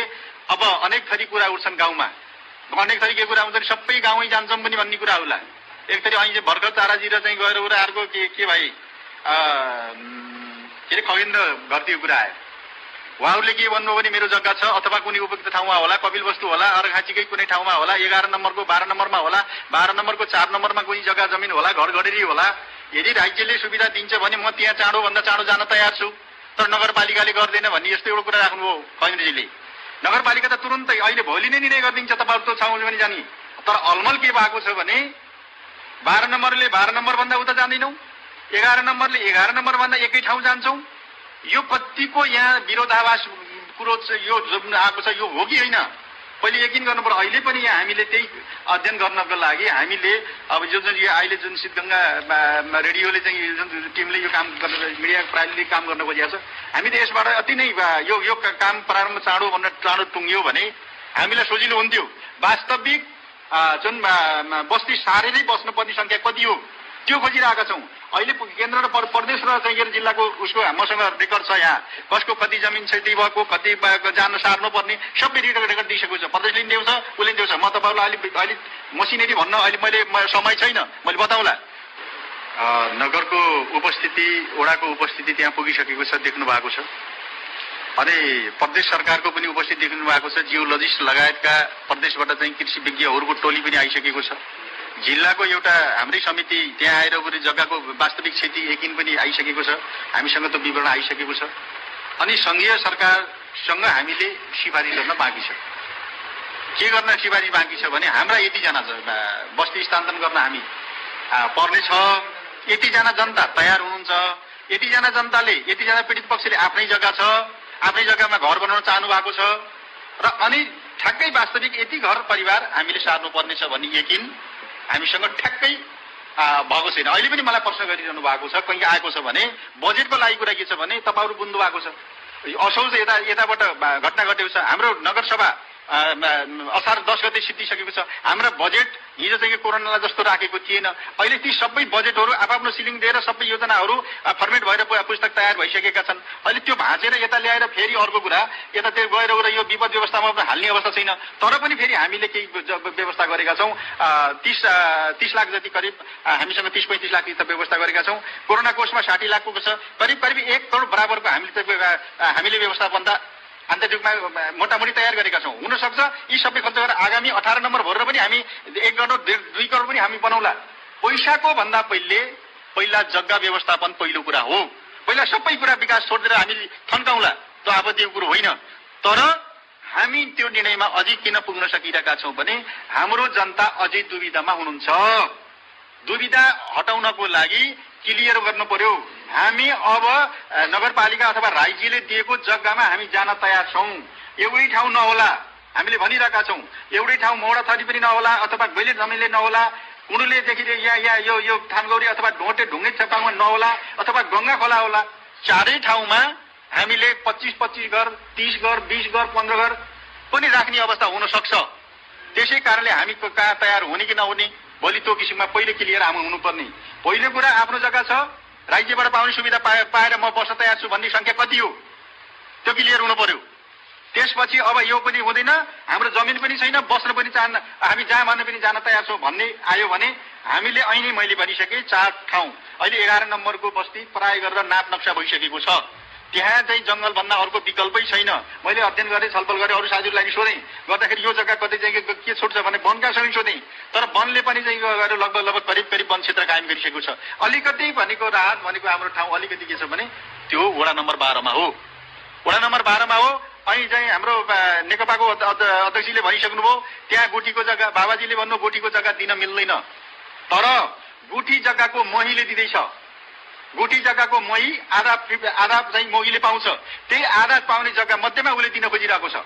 S8: अब अनेक थरी कुरा उठ्छन् गाउँमा, अनेक थरी के कुरा हुन्छ, सबै गाउँै जान्छौँ पनि भन्ने कुरा होला। एक थरी अहिले भर्खर तारातिर चाहिँ गएर अर्को के भाइ के अरे खगेन्द्र घरतीको कुरा आयो। उहाँहरूले के भन्नु भने मेरो जग्गा छ अथवा कुनै उपयुक्त ठाउँमा होला, कपिल वस्तु होला, अर्घाँचीकै कुनै ठाउँमा होला, 11 नम्बरको 12 नम्बरमा होला, 12 नम्बरको 4 नम्बरमा कुनै जग्गा जमिन होला, घर घडेरी होला। यदि राज्यले सुविधा दिन्छ भने म त्यहाँ चाँडोभन्दा चाँडो जान तयार छु। तर नगरपालिकाले गर्दैन भन्ने यस्तो एउटा कुरा राख्नुभयो खगेन्द्रजीले। नगरपालिका त तुरुन्तै अहिले भोलि नै निर्णय गरिदिन्छ तपाईँहरू त छाउँ पनि जाने। तर अलमल के भएको छ भने 12 नम्बरले 12 नम्बरभन्दा उता जाँदैनौँ, 11 नम्बरले 11 नम्बरभन्दा एकै ठाउँ जान्छौँ। यो कतिको यहाँ विरोधाभास कुरो यो जुन आएको छ यो हो कि होइन पहिले यकिन गर्नु पर्यो। अहिले पनि यहाँ हामीले त्यही अध्ययन गर्नको लागि हामीले अब यो जुन अहिले जुन सिद्धगङ्गा रेडियोले चाहिँ जुन टिमले यो काम गर्न, मिडिया प्रालीले काम गर्न खोजिएको छ, हामी त यसबाट अति नै यो काम प्रारम्भ चाँडो टुङ्गियो भने हामीलाई सजिलो हुन्थ्यो। वास्तविक जुन बस्ती सारेरै बस्नुपर्ने सङ्ख्या कति हो त्यो खोजिरहेका छौँ। अहिले केन्द्र र प्रदेश र चाहिँ जिल्लाको उसको मसँग रेकर्ड छ, यहाँ कसको कति जमिन क्षति भएको, कति जान सार्नुपर्ने सबै रेकर्ड दिइसकेको छ। प्रदेशले पनि देउँछ, उसले देउँछ। म तपाईँहरूलाई अहिले मसिनरी भन्न अहिले मैले समय छैन, मैले बताउँला। नगरको उपस्थिति, वडाको उपस्थिति त्यहाँ पुगिसकेको छ, देख्नु भएको छ। अनि प्रदेश सरकारको पनि उपस्थिति देख्नु भएको छ। जियोलोजिस्ट लगायतका प्रदेशबाट चाहिँ कृषि विज्ञहरूको टोली पनि आइसकेको छ। जिल्लाको एउटा हाम्रै समिति त्यहाँ आएर जग्गाको वास्तविक क्षति यकिन पनि आइसकेको छ, हामीसँग त विवरण आइसकेको छ। अनि संघीय सरकारसँग हामीले सिफारिस गर्न बाँकी छ। के गर्न सिफारिस बाँकी छ भने हाम्रा यतिजना बस्ती स्थानान्तरण गर्न हामी पर्ने छ, यतिजना जनता तयार हुनुहुन्छ, यतिजना जनताले, यतिजना पीडित पक्षले आफ्नै जग्गा छ, आफ्नै जग्गामा घर बनाउन चाहनु भएको छ र अनि ठ्याक्कै वास्तविक यति घर परिवार हामीले सार्नुपर्ने छ भन्ने यकिन हामीसँग ठ्याक्कै भएको छैन। अहिले पनि मलाई प्रश्न गरिरहनु भएको छ, कहीँ आएको छ भने बजेटको लागि कुरा के छ भने तपाईँहरू बुझ्नु भएको छ, असौज यताबाट घटना घटेको छ। हाम्रो नगरसभा असार 10 गते सिद्धिसकेको छ। हाम्रा बजेट हिजो चाहिँ कोरोनालाई जस्तो राखेको थिएन। अहिले ती सबै बजेटहरू आफ्नो सिलिङ दिएर सबै योजनाहरू फर्मेट भएर पुस्तक तयार भइसकेका छन्। अहिले त्यो भाँचेर यता ल्याएर फेरि अर्को कुरा यतातिर गएर यो विपद व्यवस्थामा हाल्ने अवस्था छैन। तर पनि फेरि हामीले केही व्यवस्था गरेका छौँ। 30 लाख जति करिब हामीसँग 30-35 लाख जति व्यवस्था गरेका छौँ। कोरोना कोषमा 60 लाखको छ, करिब 1 करोड बराबरको हामीले व्यवस्था भन्दा आन्तरिकमा मोटामोटी तयार गरेका छौँ। हुनसक्छ यी सबै खर्च गरेर आगामी 18 नम्बर भरेर पनि हामी 1 करोड 2 करोड पनि हामी बनाउला। पैसाको भन्दा पहिला जग्गा व्यवस्थापन पहिलो कुरा हो। पहिला सबै कुरा विकास छोडेर हामी थन्काउँला, त्यो आपत्तिको कुरो होइन। तर हामी त्यो निर्णयमा अझै किन पुग्न सकिरहेका छौँ भने हाम्रो जनता अझै दुविधामा हुनुहुन्छ। दुविधा हटाउनको लागि क्लियर गर्नु पर्यो। हामी अब नगरपालिका अथवा राज्यले दिएको जग्गामा हामी जान तयार छौँ। एउटै ठाउँ नहोला, हामीले भनिरहेका छौँ। एउटै ठाउँ मौडाथली पनि नहोला अथवा गैले जमिनले नहोला, कुडुलेदेखि यहाँ यो थानगौरी अथवा ढुङ्गे चेपाङमा नहोला अथवा गङ्गा खोला होला। चारै ठाउँमा हामीले 25-25 घर, 30 घर, 20 घर, 15 घर पनि राख्ने अवस्था हुन सक्छ। त्यसै कारणले हामी कहाँ तयार हुने कि नहुने भोलि त्यो किसिममा पहिले क्लियर हामी हुनुपर्ने। पहिलो कुरा आफ्नो जग्गा छ, राज्यबाट पाउने सुविधा पाएर म बस्न तयार छु भन्ने संख्या कति हो त्यो क्लियर हुनु पर्यो। त्यसपछि अब यो पनि हुँदैन, हाम्रो जमिन पनि छैन, बस्न पनि चाहन्न, हामी जहाँ भन्ने पनि जान तयार छौँ भन्ने आयो भने हामीले अहिले मैले भनिसकेँ 4 ठाउँ अहिले 11 नम्बरको बस्ती प्राय गरेर नाप नक्सा भइसकेको छ। त्यहाँ चाहिँ जङ्गल भन्दा अर्को विकल्पै छैन। मैले अध्ययन गरेँ, छलफल गरेँ, अरू साथीहरूलाई सोधेँ, गर्दाखेरि यो जग्गा कतै चाहिँ के छुट्छ भने वनकासँग सोधेँ, तर वनले पनि चाहिँ गएर लगभग करिब वन क्षेत्र कायम गरिसकेको छ। अलिकति भनेको राहत भनेको हाम्रो ठाउँ अलिकति के छ भने त्यो वडा नम्बर 12 मा हो। वडा नम्बर 12 मा हो। અહીં चाहिँ हाम्रो नेकपाको अध्यक्षले भनिसक्नुभयो त्यहाँ गुठीको जग्गा, बाबाजीले भन्नु गुठीको जग्गा दिन मिल्दैन, तर गुठी जग्गाको महीले दिँदैछ। गुठी जग्गाको मही आधा चाहिँ मोहीले पाउँछ, त्यही आधा पाउने जग्गा मध्येमा उसले दिन खोजिरहेको छ।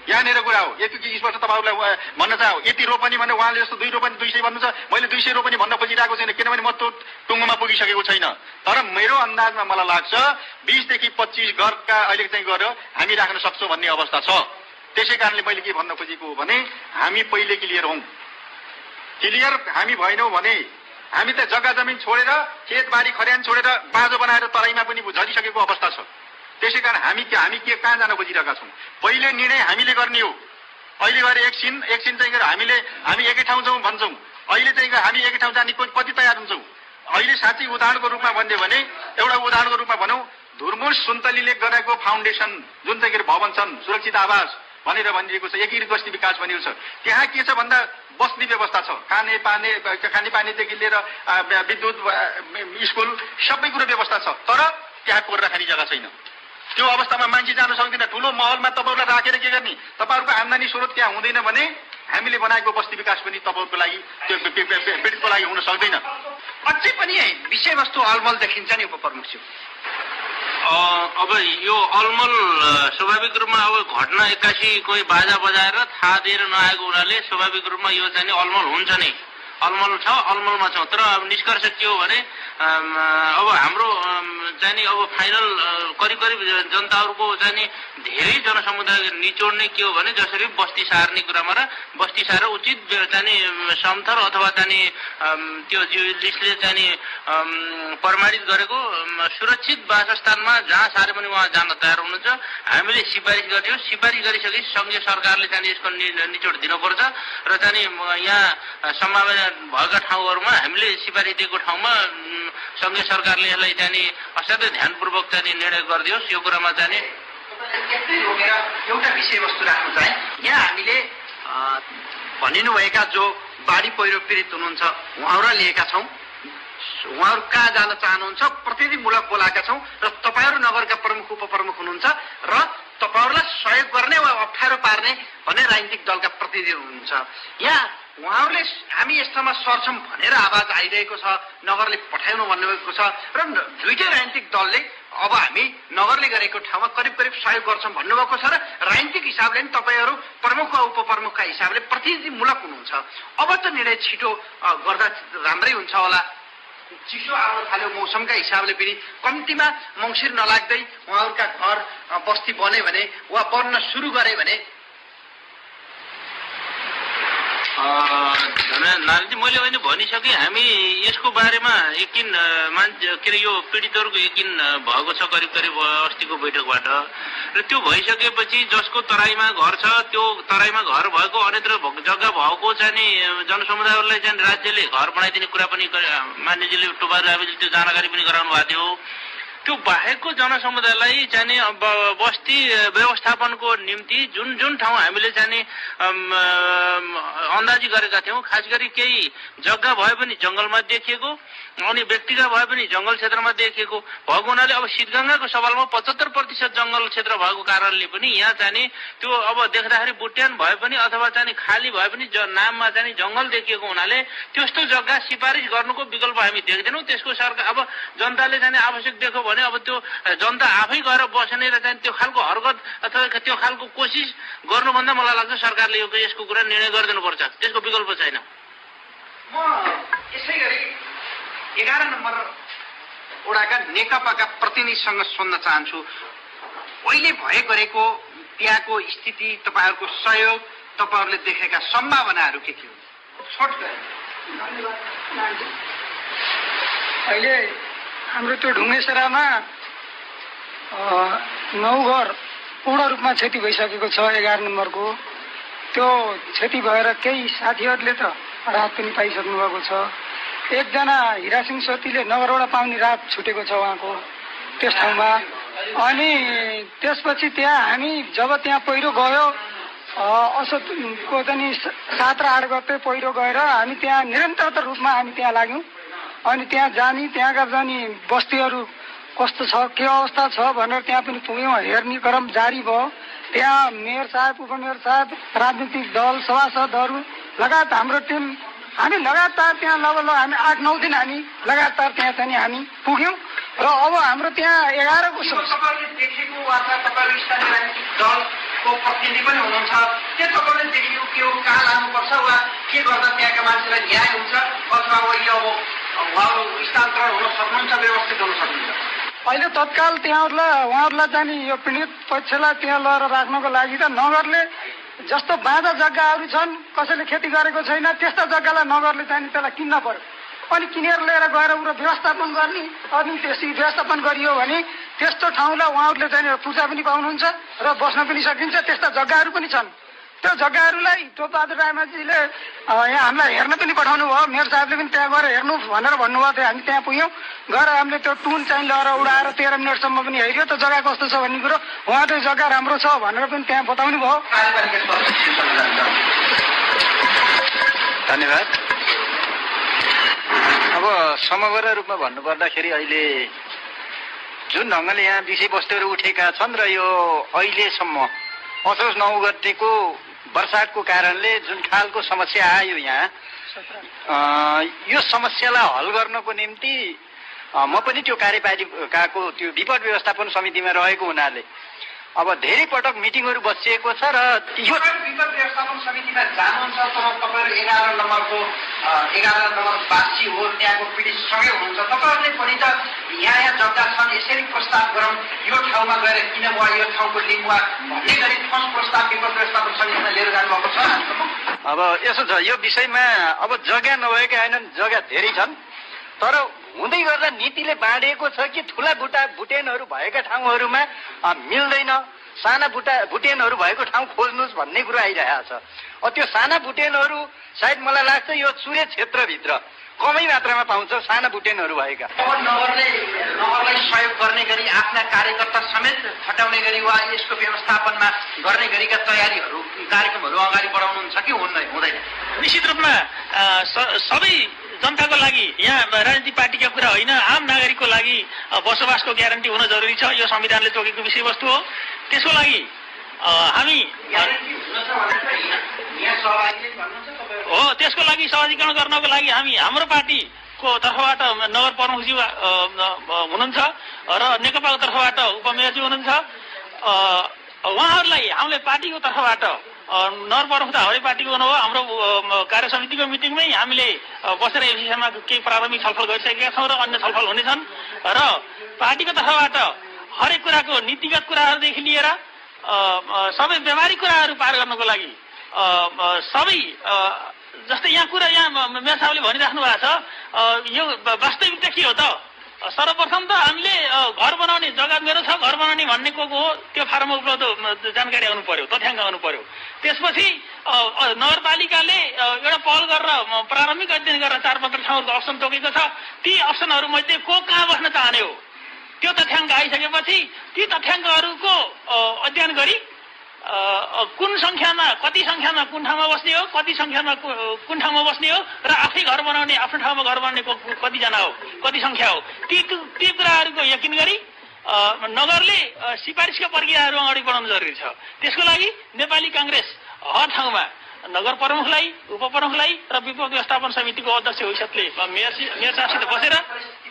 S8: यहाँनिर कुरा हो। यति स्पष्ट तपाईँहरूलाई भन्न चाहौ, यति रोपनी भने उहाँले जस्तो 2 रोपनी 200 भन्नु छ, मैले 200 रोपनी भन्न खोजिरहेको छैन, किनभने म त्यो टुङ्गोमा पुगिसकेको छैन। तर मेरो अन्दाजमा मलाई लाग्छ 20 देखि 25 घरका अहिले चाहिँ गएर हामी राख्न सक्छौँ भन्ने अवस्था छ। त्यसै कारणले मैले के भन्न खोजेको हो भने हामी पहिले क्लियर हौँ। क्लियर हामी भएनौँ भने हामी त जग्गा जमिन छोडेर, खेतबारी खरियान छोडेर बाँझो बनाएर तराईमा पनि झरिसकेको अवस्था छ। त्यसै कारण हामी के कहाँ जान खोजिरहेका छौँ? पहिले निर्णय हामीले गर्ने हो। अहिले गएर एकछिन चाहिँ हामी एकै ठाउँ जाउँ भन्छौँ, अहिले चाहिँ हामी एकै ठाउँ जाने कति तयार हुन्छौँ? अहिले साँच्चै उदाहरणको रूपमा भन्यो भने एउटा उदाहरणको रूपमा भनौँ, धुर्मुस सुन्तलीले गरेको फाउन्डेसन जुन चाहिँ भवन छन्, सुरक्षित आवास भनेर भनिएको छ, एकीकृत बस्ती विकास भनिएको छ। त्यहाँ के छ भन्दा बस्ने व्यवस्था छ, खानेपानीदेखि लिएर विद्युत, स्कुल सबै कुरो व्यवस्था छ, तर त्यहाँ कोरेर खाने जग्गा छैन। त्यो अवस्थामा मान्छे जान सक्दैन। ठुलो महलमा तपाईँहरूलाई राखेर के गर्ने? तपाईँहरूको आम्दानी स्रोत त्यहाँ हुँदैन भने हामीले बनाएको बस्ती विकास पनि तपाईँहरूको लागि त्यो पीडितको लागि हुन सक्दैन।
S2: अझै पनि विषयवस्तु अलमल देखिन्छ नि उपप्रमुखज्यू।
S9: अब यो अलमल स्वाभाविक रूपमा अब घटना एक्कासी कोही बाजा बजाएर थाहा दिएर नआएको हुनाले स्वाभाविक रूपमा यो चाहिँ अलमल हुन्छ नै। अलमल छ, अलमलमा छौँ। तर अब निष्कर्ष के हो भने अब हाम्रो चाहिँ अब फाइनल करिब जनताहरूको चाहिँ धेरै जनसमुदाय निचोड्ने के हो भने जसरी बस्ती सार्ने कुरामा र बस्ती सारेर उचित चाहिँ समथर अथवा चाहिँ त्यो लिस्टले चाहिँ प्रमाणित गरेको सुरक्षित वासस्थानमा जहाँ सारे पनि उहाँ जान तयार हुनुहुन्छ। हामीले सिफारिस गर्छौँ, सिफारिस गरिसकेपछि सङ्घीय सरकारले चाहिँ यसको निचोड दिनुपर्छ र चाहिँ यहाँ सम्भावना भएका ठाउँहरूमा हामीले सिफारिस दिएको ठाउँमा सङ्घीय सरकारले यसलाई चाहिँ असाध्यै ध्यानपूर्वक चाहिँ निर्णय गरिदियोस्। यो कुरामा चाहिँ
S2: यस्तै रोकेर एउटा विषयवस्तु राख्नु चाहे, यहाँ हामीले भनिनुभएका जो बाढी पहिरो पीडित हुनुहुन्छ उहाँहरूलाई लिएका छौँ। उहाँहरू कहाँ जान चाहनुहुन्छ प्रतिनिधिमूलक बोलाएका छौँ र तपाईँहरू नगरका प्रमुख उपप्रमुख हुनुहुन्छ र तपाईँहरूलाई सहयोग गर्ने वा अप्ठ्यारो पार्ने भन्ने राजनीतिक दलका प्रतिनिधि हुनुहुन्छ। यहाँ उहाँहरूले हामी यस्तामा सर्छौँ भनेर आवाज आइरहेको छ, नगरले पठाउनु भन्नुभएको छ र दुईटै राजनीतिक दलले अब हामी नगरले गरेको ठाउँमा करिब सहयोग गर्छौँ भन्नुभएको छ र राजनीतिक हिसाबले पनि तपाईँहरू प्रमुख वा उपप्रमुखका हिसाबले प्रतिनिधिमूलक हुनुहुन्छ। अब त निर्णय छिटो गर्दा राम्रै हुन्छ होला। चिसो आउन थाल्यो मौसमका हिसाबले पनि कम्तीमा मङ्सिर नलाग्दै उहाँहरूका घर बस्ती बन्यो भने वा बन्न सुरु गरे भने
S9: नारायणजी मैले अहिले भनिसकेँ। हामी यसको बारेमा यकिन मान्छे के अरे यो पीडितहरूको यकिन भएको छ करिब अस्तिको बैठकबाट र त्यो भइसकेपछि जसको तराईमा घर छ त्यो तराईमा घर भएको अन्यत्र जग्गा भएको चाहिँ जनसमुदायहरूलाई चाहिँ राज्यले घर बनाइदिने कुरा पनि मान्यजीले टोपा राबीले त्यो जानकारी पनि गराउनु भएको थियो। त्यो बाहेकको जनसमुदायलाई चाहिँ बस्ती व्यवस्थापनको निम्ति जुन जुन ठाउँ हामीले चाहिँ अन्दाजी गरेका थियौँ, खास गरी केही जग्गा भए पनि जंगलमा देखिएको अनि व्यक्तिगत भए पनि जंगल क्षेत्रमा देखिएको भएको हुनाले अब शीतगंगाको सवालमा 75% जंगल क्षेत्र भएको कारणले पनि यहाँ चाहिँ त्यो अब देख्दाखेरि बुट्यान भए पनि अथवा चाहिँ खाली भए पनि नाममा चाहिँ जंगल देखिएको हुनाले त्यस्तो जग्गा सिफारिस गर्नुको विकल्प हामी देख्दैनौँ। त्यसको सरकार अब जनताले चाहिँ आवश्यक देख्यो भने अब त्यो जनता आफै गएर बस्ने र चाहिँ त्यो खालको हरकत अथवा त्यो खालको कोसिस गर्नुभन्दा मलाई लाग्छ सरकारले यसको कुरा निर्णय गरिदिनुपर्छ, त्यसको विकल्प छैन।
S2: म यसै गरी 11 नम्बर वडाका नेकपाका प्रतिनिधिसँग सोध्न चाहन्छु, अहिले भए गरेको त्यहाँको स्थिति, तपाईँहरूको सहयोग, तपाईँहरूले देखेका सम्भावनाहरू के के हुन्?
S3: अहिले हाम्रो त्यो ढुङ्गेसरामा 9 घर पूर्ण रूपमा क्षति भइसकेको छ। 11 नम्बरको त्यो क्षति भएर केही साथीहरूले त राहत पनि पाइसक्नु भएको छ। एकजना हिरासिंह सोतीले नगरबाट पाउने राहत छुटेको छ उहाँको त्यस ठाउँमा। अनि त्यसपछि त्यहाँ हामी जब त्यहाँ पहिरो गयो असोजको चाहिँ 7 र 8 गते पहिरो गएर हामी त्यहाँ निरन्तर रूपमा हामी त्यहाँ लाग्यौँ। अनि त्यहाँ त्यहाँका जाने बस्तीहरू कस्तो छ, के अवस्था छ भनेर त्यहाँ पनि पुग्यौँ। हेर्ने क्रम जारी भयो। त्यहाँ मेयर साहब, उपमेयर साहब, राजनीतिक दल, सभासदहरू लगायत हाम्रो टिम हामी लगातार त्यहाँ लगभग हामी 8-9 दिन हामी लगातार त्यहाँ चाहिँ हामी पुग्यौँ। र अब हाम्रो त्यहाँ 11 को
S2: तपाईँहरूले देखेको अथवा तपाईँहरू स्थानीय राजनीतिक दलको प्रतिनिधि पनि हुनुहुन्छ, के तपाईँहरूले देखेको के हो, कहाँ लानुपर्छ वा के गर्दा त्यहाँका मान्छेलाई न्याय हुन्छ अथवा यो अब स्थानान्तरण हुन सक्नुहुन्छ, व्यवस्थित हुन सक्नुहुन्छ?
S3: अहिले तत्काल उहाँहरूलाई चाहिँ यो पीडित पक्षलाई त्यहाँ लगेर राख्नको लागि त नगरले जस्तो बाँझा जग्गाहरू छन्, कसैले खेती गरेको छैन, त्यस्ता जग्गालाई नगरले चाहिँ त्यसलाई किन्न पर्यो। अनि किनेर लिएर गएर उनीहरू व्यवस्थापन गर्ने, अनि त्यसरी व्यवस्थापन गरियो भने त्यस्तो ठाउँलाई उहाँहरूले चाहिँ पूजा पनि पाउनुहुन्छ र बस्न पनि सकिन्छ। त्यस्ता जग्गाहरू पनि छन्। त्यो जग्गाहरूलाई टोपबहादुर रायमाझीले यहाँ हामीलाई हेर्न पनि पठाउनु भयो। मेयर साहबले पनि त्यहाँ गएर हेर्नु भनेर भन्नुभएको थियो। हामी त्यहाँ पुग्यौँ, गएर हामीले त्यो टुन चाहिँ लगेर उडाएर 13 मिनटसम्म पनि हेऱ्यो त्यो जग्गा कस्तो छ भन्ने कुरो। उहाँले जग्गा राम्रो छ भनेर पनि त्यहाँ बताउनु भयो।
S8: धन्यवाद। अब समग्र रूपमा भन्नुपर्दाखेरि अहिले जुन ढङ्गले यहाँ विषयवस्तुहरू उठेका छन् र यो अहिलेसम्म असोज 9 गतेको वर्षाको कारणले जुन खालको समस्या आयो यहाँ, यो समस्यालाई हल गर्नको निम्ति म पनि त्यो कार्यपालिकाको त्यो विपद व्यवस्थापन समितिमा रहेको हुनाले अब धेरै पटक मिटिङहरू बसिएको छ र यो
S2: विपद व्यवस्थापन समितिमा जानुहुन्छ। तपाईँहरू 11 नम्बरको 11 नम्बर वासी हो, त्यहाँको पीडितसँगै हुनुहुन्छ। तपाईँहरूले पनि त यहाँ जग्गा छन्, यसरी प्रस्ताव गरौँ, यो ठाउँमा गएर किन भयो, यो ठाउँको लिम्बुवा भन्ने गरी ठोस प्रस्ताव विपद व्यवस्थापन समितिमा लिएर जानुभएको छ।
S8: अब यसो छ, यो विषयमा अब जग्गा नभएका होइनन्, जग्गा धेरै छन्, तर हुँदै गर्दा नीतिले बाँडिएको छ कि ठुला बुटेनहरू भएका ठाउँहरूमा मिल्दैन, साना बुटेनहरू भएको ठाउँ खोज्नुहोस् भन्ने कुरो आइरहेको छ। त्यो साना बुटेनहरू सायद मलाई लाग्छ यो चुरे क्षेत्रभित्र कमै मात्रामा पाउँछ, साना बुटेनहरू भएका।
S2: अब नगरलाई सहयोग गर्ने गरी आफ्ना कार्यकर्ता समेत हटाउने गरी वा यसको व्यवस्थापनमा गर्ने गरीका तयारीहरू, कार्यक्रमहरू अगाडि बढाउनुहुन्छ कि हुँदैन?
S6: निश्चित रूपमा सबै जनताको लागि, यहाँ राजनीतिक पार्टीका कुरा होइन, आम नागरिकको लागि बसोबासको ग्यारेन्टी हुन जरुरी छ। यो संविधानले तोकेको विषयवस्तु हो। त्यसको लागि हामी हो, त्यसको लागि सहजीकरण गर्नको लागि हामी हाम्रो पार्टीको तर्फबाट नगर प्रमुखज्यू हुनुहुन्छ र नेकपाको तर्फबाट उपमेयरज्यू हुनुहुन्छ। उहाँहरूलाई हामीले पार्टीको तर्फबाट नगर प्रमुख त हाम्रै पार्टीको हुनुभयो, हाम्रो कार्य समितिको मिटिङमै हामीले बसेर यस विषयमा केही प्रारम्भिक छलफल गरिसकेका छौँ र अन्य छलफल हुनेछन्। र पार्टीको तर्फबाट हरेक कुराको नीतिगत कुराहरूदेखि लिएर सबै व्यवहारिक कुराहरू पार गर्नको लागि सबै जस्तै यहाँ मेयर साहबले भनिराख्नु भएको छ, यो वास्तविकता के हो त? सर्वप्रथम त हामीले घर बनाउने जग्गा मेरो छ, घर बनाउने भन्ने को हो त्यो फारममा उपलब्ध जानकारी आउनु पर्यो, तथ्याङ्क आउनु पर्यो। त्यसपछि नगरपालिकाले एउटा पहल गरेर प्रारम्भिक अध्ययन गरेर 4-5 ठाउँहरूको अप्सन तोकेको छ। ती अप्सनहरू मध्ये को कहाँ बस्न चाहने हो त्यो तथ्याङ्क आइसकेपछि ती तथ्याङ्कहरूको अध्ययन गरी कुन सङ्ख्यामा कति सङ्ख्यामा कुन ठाउँमा बस्ने हो, कति सङ्ख्यामा कुन ठाउँमा बस्ने हो र आफै घर बनाउने आफ्नो ठाउँमा घर बनाउनेको कतिजना हो, कति सङ्ख्या हो, ती कुराहरूको यकिन गरी नगरले सिफारिसका प्रक्रियाहरू अगाडि बढाउनु जरुरी छ। त्यसको लागि नेपाली काङ्ग्रेस हर ठाउँमा नगर प्रमुखलाई, उपप्रमुखलाई र विपद व्यवस्थापन समितिको अध्यक्ष हैसियतले मेयर साहबसित बसेर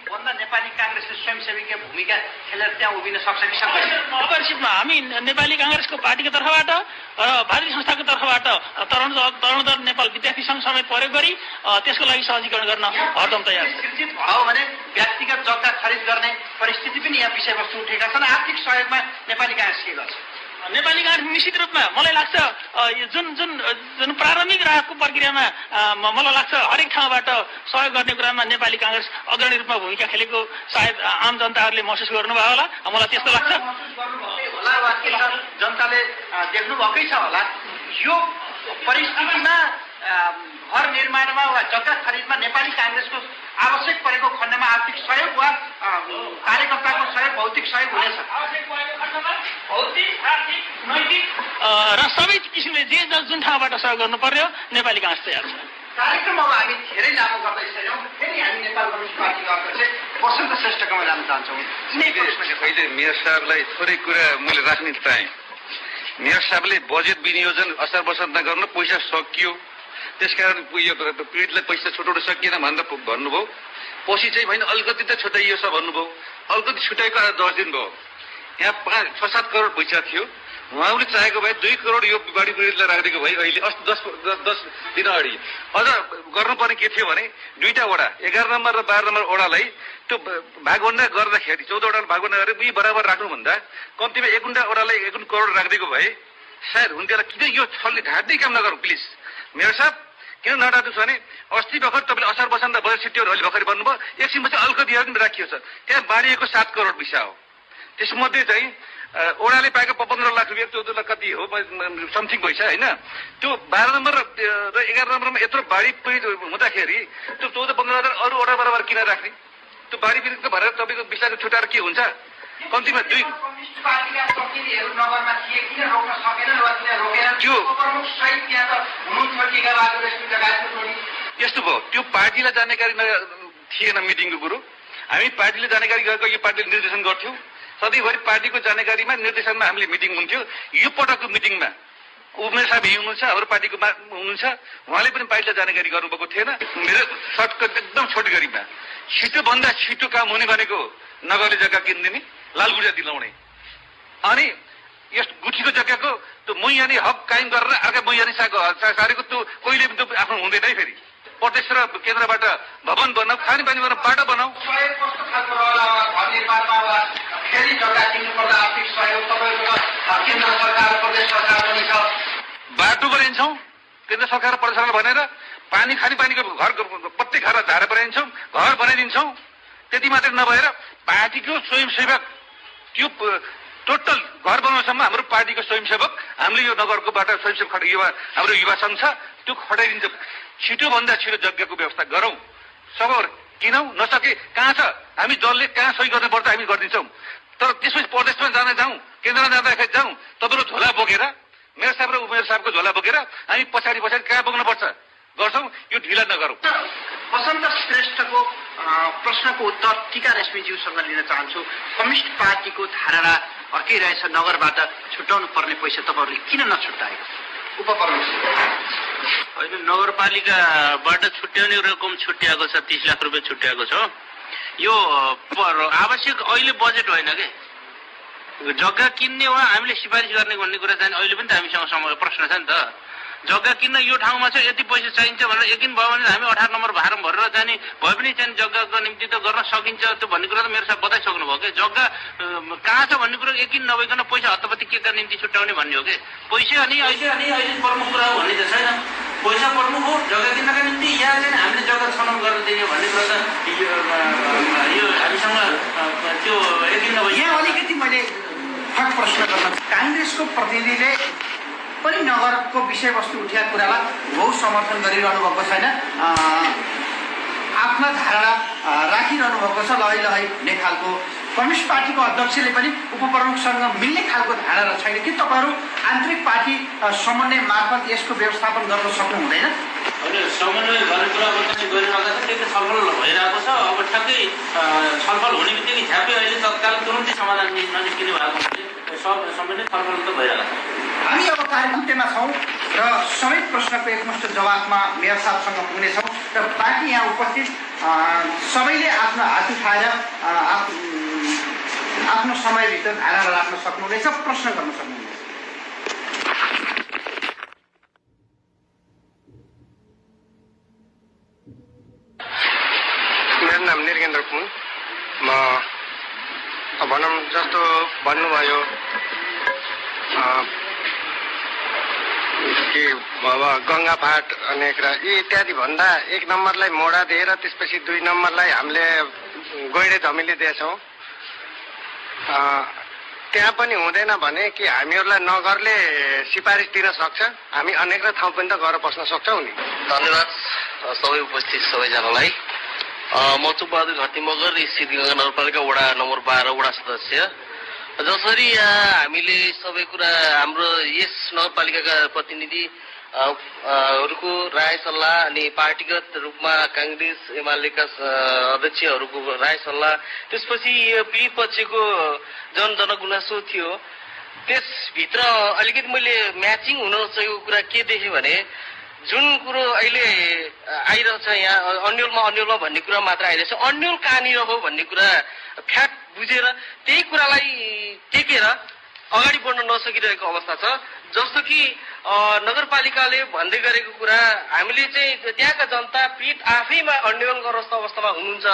S2: भन्दा नेपाली काङ्ग्रेसले स्वयंसेवीको भूमिका खेलेर त्यहाँ उभिन सक्छ कि सक्दैन?
S6: अवश्यमा हामी नेपाली काङ्ग्रेसको पार्टीको तर्फबाट र भारतीय संस्थाको तर्फबाट तरुणदल नेपाल विद्यार्थी सङ्घ समेत प्रयोग गरी त्यसको लागि सहजीकरण गर्न हरदम तयार छ।
S2: सृजित भयो भने व्यक्तिगत जग्गा खरिद गर्ने परिस्थिति पनि यहाँ विषयवस्तु उठेका छन्। आर्थिक सहयोगमा नेपाली काङ्ग्रेस के गर्छ?
S6: नेपाली काङ्ग्रेस निश्चित रूपमा मलाई लाग्छ जुन प्रारम्भिक राहतको प्रक्रियामा मलाई लाग्छ हरेक ठाउँबाट सहयोग गर्ने कुरामा नेपाली काङ्ग्रेस अग्रणी रूपमा भूमिका खेलेको सायद आम जनताहरूले महसुस गर्नुभयो होला, मलाई त्यस्तो लाग्छ।
S2: होला वा के छ जनताले देख्नु भएकै छ होला। यो परिस्थितिमा घर निर्माणमा वा जग्गा खरिदमा नेपाली काङ्ग्रेसको आवश्यक परेको खण्डमा आर्थिक सहयोग वा कार्यकर्ताको सहयोग, भौतिक सहयोग हुनेछ।
S6: र सबै किसिमले जुन ठाउँबाट सहयोग गर्नु पर्यो नेपाली काङ्ग्रेस तयार छ।
S2: कार्यक्रम अब हामी धेरै लामो गर्दै छैनौँ। फेरि हामी नेपाल कम्युनिस्ट पार्टीको अध्यक्ष वसन्त श्रेष्ठकोमा जान चाहन्छौँ।
S7: अहिले मेयर साहबलाई थोरै कुरा मैले राख्न चाहेँ। मेयर साहबले बजेट विनियोजन असार बसार नगर्नु, पैसा सकियो, त्यसकारण यो पीडितलाई पैसा छुटाउन सकिएन भनेर भन्नुभयो। पछि चाहिँ होइन अलिकति त छुट्याइयो छ भन्नुभयो। अलिकति छुट्याएको आज 10 दिन भयो। यहाँ 5-7 करोड पैसा थियो, उहाँले चाहेको भए 2 करोड यो बाढी पीडितलाई राखिदिएको भए अहिले 10 दिन अगाडि अझ गर्नुपर्ने के थियो भने 2टा वडा 11 नम्बर र 12 नम्बर वडालाई त्यो भागवण्डा गर्दाखेरि 14 वडालाई भागवण्डा गरेर बी बराबर राख्नुभन्दा कम्तीमा 1 वडालाई 1 करोड राखिदिएको भए सायद हुन्थ्यो। किन यो छलले ढाँट्दै काम नगरौँ प्लिज मेयर साहब, किन नडाँट्नु छ भने अस्ति भर्खर तपाईँले असार बसान्दा बजेट सिट्यो अहिले भर्खर भन्नुभयो, एकछिनपछि अलिकति पनि राखियो छ। त्यहाँ बाँडिएको 7 करोड पैसा हो। त्यसमध्ये चाहिँ ओडाले पाएको 15 लाख रुपियाँ 14 लाख कति हो समथिङ पैसा होइन। त्यो 12 नम्बर र 11 नम्बरमा यत्रो बाढी पीडित हुँदाखेरि त्यो 14-15 हजार अरू ओडा बराबर किन राख्ने? त्यो बाढी पीडितको भएर तपाईँको विषयको छुट्याएर के हुन्छ? कम्तीमा 2
S2: कम्युनिस्ट पार्टीका प्रतिनिधिहरू नगरमा थिए, किन रोक्न सकेनन् वा किन रोकेनन्?
S7: त्यो
S2: प्रमुख सहित त्यहाँ त हुनुहुन्थ्यो टिकाबहादुर रेग्मी लगायतको टोली।
S7: यस्तो भयो, त्यो पार्टीलाई जानकारी थिएन मिटिङको कुरो। हामी पार्टीले जानकारी गरेको यो पार्टीले निर्देशन गर्थ्यौँ। सधैँभरि पार्टीको जानकारीमा निर्देशनमा हामीले मिटिङ हुन्थ्यो। यो पटकको मिटिङमा उमेर साहब हुनुहुन्छ, हाम्रो पार्टीको हुनुहुन्छ, उहाँले पनि पार्टीलाई जानकारी गर्नुभएको थिएन। मेरो सर्टकट एकदम छोटो गरीमा छिटोभन्दा छिटो काम हुने भनेको नगरले जग्गा किनिदिने, लालबुर्जा दिलाउने, अनि यस गुठीको जग्गाको त्यो मैयानी हक कायम गरेर अर्का मैयानी सारेको त्यो कहिले पनि त्यो आफ्नो हुँदैन है। फेरि प्रदेश र केन्द्रबाट भवन बनाऊ, खानेपानी बनाऊ, बाटो बनाऊ।
S2: सहयोग कस्तो खालको रहला? घर निर्माणमा वा फेरि जग्गा किन्नुपर्दा आर्थिक सहयोग तपाईँको केन्द्र सरकार प्रदेश सरकार पनि छ।
S7: बाटो बनाइन्छौँ केन्द्र सरकार प्रदेश सरकार भनेर, पानी खानेपानीको घर प्रत्येक घरमा झारा बनाइन्छौँ, घर बनाइदिन्छौँ। त्यति मात्रै नभएर पार्टीको स्वयंसेवक त्यो टोटल घर बनाउनसम्म हाम्रो पार्टीको स्वयंसेवक हामीले यो नगरकोबाट स्वयंसेवक हाम्रो युवा सङ्घ छ, त्यो खटाइदिन्छ। छिटोभन्दा छिटो जग्गाको व्यवस्था गरौँ, सबर किनौँ, नसके कहाँ छ हामी जसले कहाँ सही गर्नुपर्छ हामी गरिदिन्छौँ। तर त्यसपछि प्रदेशमा जाउँ, केन्द्रमा जाँदाखेरि जाउँ, तपाईँको झोला बोकेर मेयर साहब र उमेर साहबको झोला बोकेर हामी पछाडि कहाँ बोक्नुपर्छ गर्छौँ। यो ढिला नगरौँ।
S2: वसन्त श्रेष्ठको प्रश्नको उत्तर टीका रेश्मीज्यूसँग लिन चाहन्छु। कम्युनिस्ट पार्टीको धारणा अर्कै रहेछ, नगरबाट छुट्याउनु पर्ने पैसा तपाईँहरूले किन नछुट्याएको? उपप्रमुख
S9: होइन, नगरपालिकाबाट छुट्याउने रकम छुट्याएको छ, 30 लाख रुपियाँ छुट्याएको छ। यो आवश्यक अहिले बजेट होइन के, जग्गा किन्ने वा हामीले सिफारिस गर्ने भन्ने कुरा चाहिँ अहिले पनि त हामीसँग प्रश्न छ नि त। जग्गा किन्न यो ठाउँमा चाहिँ यति पैसा चाहिन्छ भनेर यकिन भयो भने हामी 18 नम्बर फारम भरेर जाने भए पनि चाहिँ जग्गाको निम्ति त गर्न सकिन्छ। त्यो भन्ने कुरा त मेरो साथ बताइसक्नु भयो कि जग्गा कहाँ छ भन्ने कुरा यकिन नभइकन पैसा हतपत्ती के का निम्ति छुट्याउने भन्ने हो कि पैसा अहिले प्रमुख कुरा हो भन्ने त छैन। पैसा प्रमुख हो, जग्गा किन्नका निम्ति यहाँ चाहिँ हामीले जग्गा छनौट गरेर दिने भन्ने कुरा त यो हामीसँग त्यो यकिन नभए।
S2: यहाँ अलिकति मैले फरक प्रश्न गर्न, काङ्ग्रेसको प्रतिनिधिले पनि नगरको विषयवस्तु उठेका कुरालाई बहुत समर्थन गरिरहनु भएको छैन, आफ्ना धारणा राखिरहनु भएको छ, लहै लहै हुने खालको कम्युनिस्ट पार्टीको अध्यक्षले पनि उपप्रमुखसँग मिल्ने खालको धारणा छैन कि तपाईँहरू आन्तरिक पार्टी समन्वय मार्फत यसको व्यवस्थापन गर्न सक्नु हुँदैन?
S9: समन्वय गर्ने कुरा पनि गरिरहेको छ, त्यति छलफल भइरहेको छ। अब ठ्याक्कै छलफल हुने बित्तिकै झ्यापै अहिले तत्काल तुरुन्तै समाधान ननिस्किने भएको सब समन्वय छलफल त भइरहेको छ।
S2: हामी अब कार्यक्रममा छौँ र सबै प्रश्नको एकमुष्ट जवाफमा मेयर साहबसँग पुग्नेछौँ र बाँकी यहाँ उपस्थित सबैले आफ्नो हात उठाएर आफ्नो समयभित्र धारणा राख्न सक्नुहुनेछ, प्रश्न गर्न सक्नुहुनेछ।
S4: मेरो नाम निर्गेन्द्र पुन। म भनौँ जस्तो भन्नुभयो कि अब गङ्गाफाट अनेक र यी इत्यादि भन्दा 1 नम्बरलाई मोडा दिएर त्यसपछि 2 नम्बरलाई हामीले गैडे धमिली दिएछौँ। त्यहाँ पनि हुँदैन भने कि हामीहरूलाई नगरले सिफारिस दिन सक्छ, हामी अनेक ठाउँ पनि त गएर बस्न सक्छौँ नि।
S14: धन्यवाद सबै उपस्थित सबैजनालाई। म चुकबहादुर घटी मगर सिद्धगङ्गा नगरपालिका वडा नम्बर 12 वडा सदस्य। जसरी यहाँ हामीले सबै कुरा हाम्रो यस नगरपालिकाका प्रतिनिधि हरूको राय सल्लाह अनि पार्टीगत रूपमा कांग्रेस एमालेका अध्यक्षहरूको राय सल्लाह, त्यसपछि पीडित पक्षको जनगुनासो थियो, त्यसभित्र अलिकति मैले म्याचिङ हुन सकेको कुरा के देखेँ भने जुन कुरो अहिले आइरहेछ यहाँ अन्यलमा भन्ने कुरा मात्र आइरहेछ, अन्यल कहाँनिर हो भन्ने कुरा फ्याक्ट बुझेर त्यही कुरालाई टेकेर अगाडि बढ्न नसकिरहेको अवस्था छ। जस्तो कि नगरपालिकाले भन्दै गरेको कुरा हामीले चाहिँ त्यहाँका जनता पीडित आफैमा अन्यलग्रस्त अवस्थामा हुनुहुन्छ,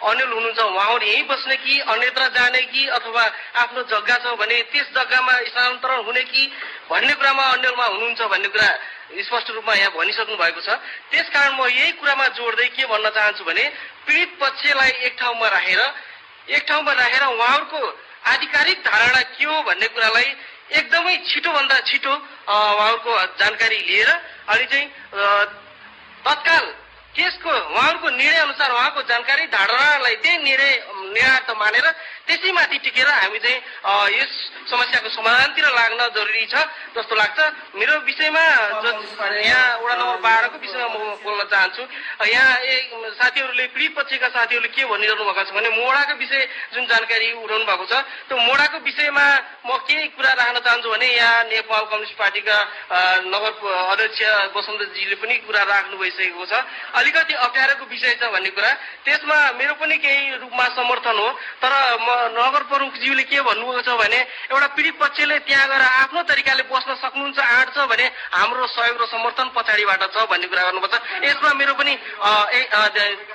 S14: अन्यल हुनुहुन्छ, उहाँहरू यहीँ बस्ने कि अन्यत्र जाने कि अथवा आफ्नो जग्गा छ भने त्यस जग्गामा स्थानान्तरण हुने कि भन्ने कुरामा अन्यलमा हुनुहुन्छ भन्ने कुरा स्पष्ट रूपमा यहाँ भनिसक्नु भएको छ। त्यसकारण म यही कुरामा जोड्दै के भन्न चाहन्छु भने पीडित पक्षलाई एक ठाउँमा राखेर उहाँहरूको आधिकारिक धारणा के हो भन्ने कुरालाई एकदमै छिटोभन्दा छिटो उहाँहरूको जानकारी लिएर अनि चाहिँ तत्काल केसको उहाँहरूको निर्णय अनुसार उहाँको जानकारी धारणालाई त्यही निर्णय मानेर त्यसैमाथि टिकेर हामी चाहिँ यस समस्याको समाधानतिर लाग्न जरुरी छ जस्तो लाग्छ। मेरो विषयमा यहाँ वडा नम्बर 12 को विषयमा म बोल्न चाहन्छु। यहाँ साथीहरूले पीडित पक्षका साथीहरूले के भनिरहनु भएको छ भने मोडाको विषय जुन जानकारी उठाउनु भएको छ त्यो मोडाको विषयमा म के कुरा राख्न चाहन्छु भने यहाँ नेपाल कम्युनिस्ट पार्टीका नगर अध्यक्ष वसन्तजीले पनि कुरा राख्नु भइसकेको छ। अलिकति अप्ठ्यारोको विषय छ भन्ने कुरा त्यसमा मेरो पनि केही रूपमा समर्थन हो, तर नगर प्रमुखज्यूले के भन्नुभएको छ भने एउटा पीडित पक्षले त्यहाँ गएर आफ्नो तरिकाले बस्न सक्नुहुन्छ आँट छ भने हाम्रो सहयोग र समर्थन पछाडिबाट छ भन्ने कुरा गर्नुपर्छ। यसमा मेरो पनि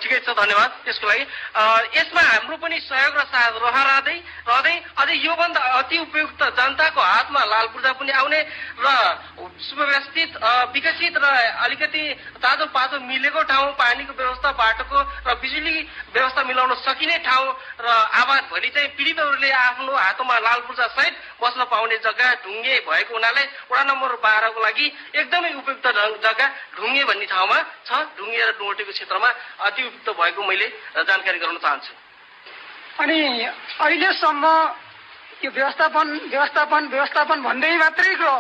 S14: ठिकै छ, धन्यवाद त्यसको लागि। यसमा हाम्रो पनि सहयोग र साथ रहँदै अझै योभन्दा अति उपयुक्त जनताको हातमा लाल पूर्जा पनि आउने र सुव्यवस्थित विकसित र अलिकति तातो पातो मिलेको ठाउँ, पानीको व्यवस्था, बाटोको र बिजुली व्यवस्था मिलाउन सकिने ठाउँ र आवाज भोलि चाहिँ पीडितहरूले आफ्नो हातमा लाल पूर्जा सहित बस्न पाउने जग्गा ढुङ्गे भएको हुनाले वडा नम्बर 12 को लागि एकदमै उपयुक्त जग्गा ढुङ्गे भन्ने ठाउँमा छ। ढुङ्गे र डुङ्गोटेको क्षेत्रमा अति उपयुक्त भएको मैले जानकारी गराउन चाहन्छु।
S15: अनि अहिलेसम्म यो व्यवस्थापन भन्दै मात्रै गयो,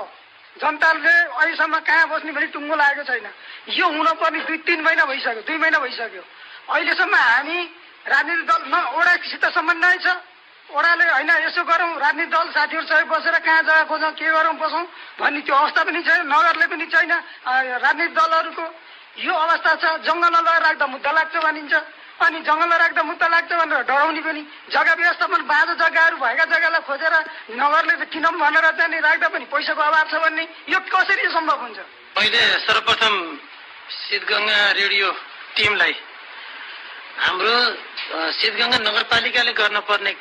S15: जनताले अहिलेसम्म कहाँ बस्ने भने टुङ्गो लागेको छैन। यो हुनपर्ने 2-3 महिना भइसक्यो, 2 महिना भइसक्यो। अहिलेसम्म हामी राजनीतिक दल ओडासित समन्वय छ, ओडाले होइन यसो गरौँ राजनीतिक दल साथीहरूसँग बसेर कहाँ जग्गा खोजौँ के गरौँ बसौँ भन्ने त्यो अवस्था पनि छैन, नगरले पनि छैन। राजनीतिक दलहरूको यो अवस्था छ। जङ्गलमा लगेर राख्दा मुद्दा लाग्छ भनिन्छ, अनि जङ्गलमा राख्दा मुद्दा लाग्छ भनेर डराउने पनि। जग्गा व्यवस्थापन बाँझो जग्गाहरू भएका जग्गालाई खोजेर नगरले त किनौँ भनेर चाहिँ राख्दा पनि पैसाको अभाव छ भन्ने, यो कसरी सम्भव हुन्छ?
S6: मैले सर्वप्रथम सिद्धगङ्गा रेडियो टिमलाई हाम्रो सिद्धगङ्गा नगरपालिकाले गर्नुपर्ने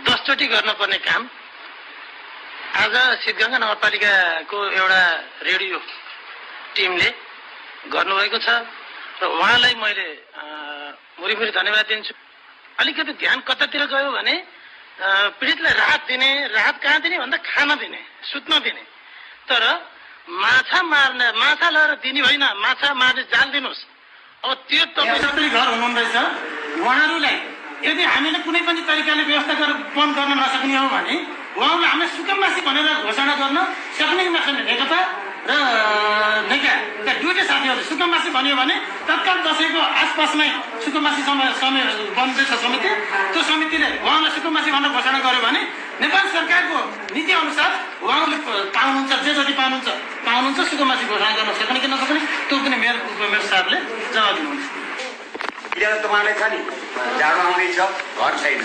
S6: 10 चोटि गर्नुपर्ने काम आज सिद्धगङ्गा नगरपालिकाको एउटा रेडियो टिमले गर्नुभएको छ र उहाँलाई मैले मुरीमुरी धन्यवाद दिन्छु। अलिकति ध्यान कतातिर गयो भने पीडितलाई राहत दिने, राहत कहाँ दिने भन्दा खाना दिने, सुत्न दिने, तर माछा लगेर दिने होइन, माछा मार्ने जाल दिनुहोस्। अब त्यो तपाईँ जस्तै घर हुनुहुँदैछ, उहाँहरूलाई
S16: यदि हामीले कुनै पनि तरिकाले व्यवस्था बन्द गर्न नसक्ने हो भने उहाँले हामीले सुकुम्बासी भनेर घोषणा गर्न सक्ने कि नसक्ने नेकपा र नेका दुईटै साथीहरूले सुकुम्बासी भन्यो भने तत्काल दसैँको आसपासमै सुकुम्बासी बन्दैछ समिति। त्यो समितिले उहाँलाई सुकुम्बासी भनेर घोषणा गर्यो भने नेपाल सरकारको नीति अनुसार उहाँले पाउनुहुन्छ, जे जति पाउनुहुन्छ सुकुम्बासी घोषणा गर्न सक्ने कि नसक्ने त्यो पनि मेरो साहबले जवाब दिनुहुन्छ।
S13: किन तपाईँलाई छ नि जाडो आउँदैछ, घर छैन,